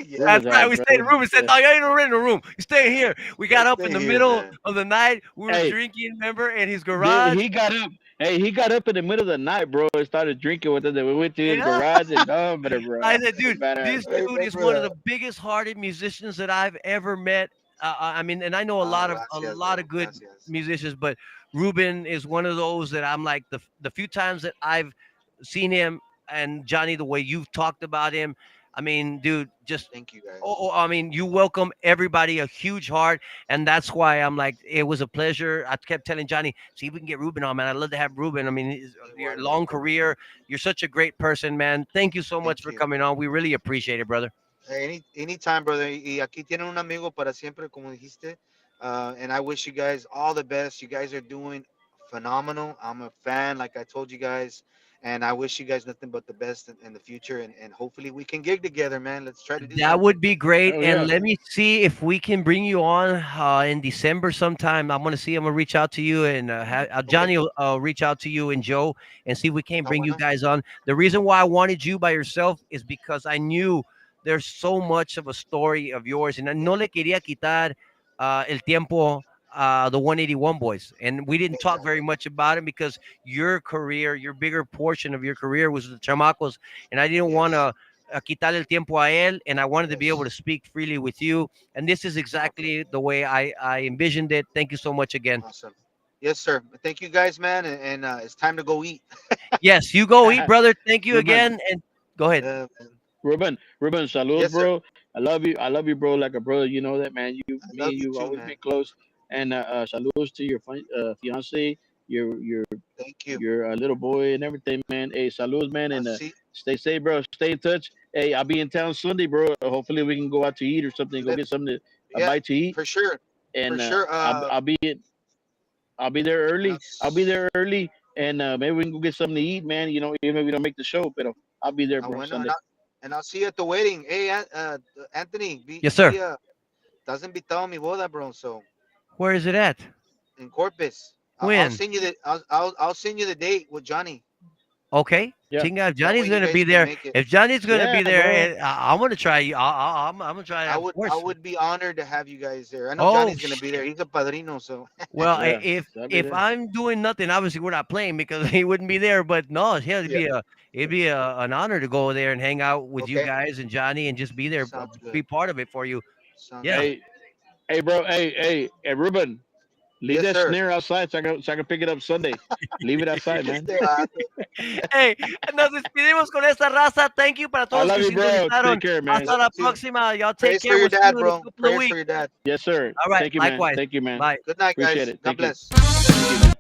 Yeah. That's Ruben's right. house, We bro. stayed. Ruben said, Yeah. "No, you ain't in the room. You stay here." We got up in Stay the here, middle man. of the night. We were Hey, drinking, remember, in his Dude, garage. he got up. Hey, he got up in the middle of the night, bro, and started drinking with us. And we went to his Yeah. garage and oh, but bro, I said, dude, badass, this I bro. dude is remember one of the that. biggest hearted musicians that I've ever met. I mean, and I know Ah, a gracias, lot bro. of good Gracias. musicians, but Ruben is one of those that I'm like the few times that I've seen him and Johnny, the way you've talked about him. I mean, dude, just Thank you, guys. I mean, you welcome everybody a huge heart, and that's why I'm like, it was a pleasure. I kept telling Johnny, see if we can get Ruben on, man. I'd love to have Ruben. I mean, your long Igualmente, man. career, you're such a great person, man. Thank you so much Thank for you. coming on. We really appreciate it, brother. Anytime, brother. Y aquí tienen un amigo para siempre, como dijiste. And I wish you guys all the best. You guys are doing phenomenal. I'm a fan, like I told you guys. And I wish you guys nothing but the best in the future. And hopefully we can gig together, man. Let's try to do That something. would be great. Oh And yeah, let me see if we can bring you on in December sometime. I'm going to see. I'm going to reach out to you, and Okay. Johnny will reach out to you and Joe and see if we can't Está bring you bueno. guys on. The reason why I wanted you by yourself is because I knew there's so much of a story of yours, and no le quería quitar el tiempo. The 181 boys, and we didn't talk very Exactly. much about it because your career, your bigger portion of your career was the chamacos, and I didn't want Yes. to quitarle el tiempo a él, and I wanted to be able to Yes. speak freely with you. And this is Awesome. exactly the way I envisioned it. Thank you so much again. Awesome. Yes, sir. Thank you guys, man. And it's time to go eat. Yes, you go eat, brother. Thank you Ruben, again, and go ahead. Man. Ruben, saludos, Yes, sir. bro. I love you, bro, like a brother. You know that, man. I Me love and you you too, always man. been close. And saludos to your fiance, Thank you. your little boy and everything, man. Hey, saludos, man, I and see. stay safe, bro. Stay in touch. Hey, I'll be in town Sunday, bro. Hopefully we can go out to eat or something. Go Let, get something a yeah, bite to eat, for sure, for and sure. I'll be there And I'll, early. I'll be there early, and maybe we can go get something to eat, man. You know, even if we don't make the show, but I'll be there, bro, bueno, Sunday. and I'll see you at the wedding. Hey, Anthony, Yes, sir. estás invitado a mi boda, bro. So Where is it at? in Corpus, I'll When? send you I'll send you the date with Johnny. Okay. Yeah, Chinga, if That Johnny's way you gonna guys be can there, make it. if Johnny's gonna yeah, be there, bro. I'm gonna try you. I'm gonna try, of I course. would be honored to have you guys there. I know Oh Johnny's gonna be there. shit. He's a padrino, so Well, Yeah, I'll be if there. I'm doing nothing, obviously we're not playing because he wouldn't be there. But no, yeah, yeah. it'd be an honor to go there and hang out with you Okay, guys and Johnny and just be there, sounds good. be part of it for you. Sounds Yeah. good. Hey, hey, bro. Hey, Ruben. Leave Yes, that sir. snare outside so I can pick it up Sunday. Leave it outside, man. Este vato. Hey, nos despedimos con esta raza. Thank you para I todos love que you, bro. sintonizaron. Take care, man. Hasta Love you la too. próxima. Y'all take Praise for care. your We'll see dad, you in a bro. couple of Prayers for weeks. your dad. Yes, sir. All right. Thank you, man. Likewise. Thank you, man. Bye. Good night, Appreciate guys. it. God Thank you. bless. Thank you, man.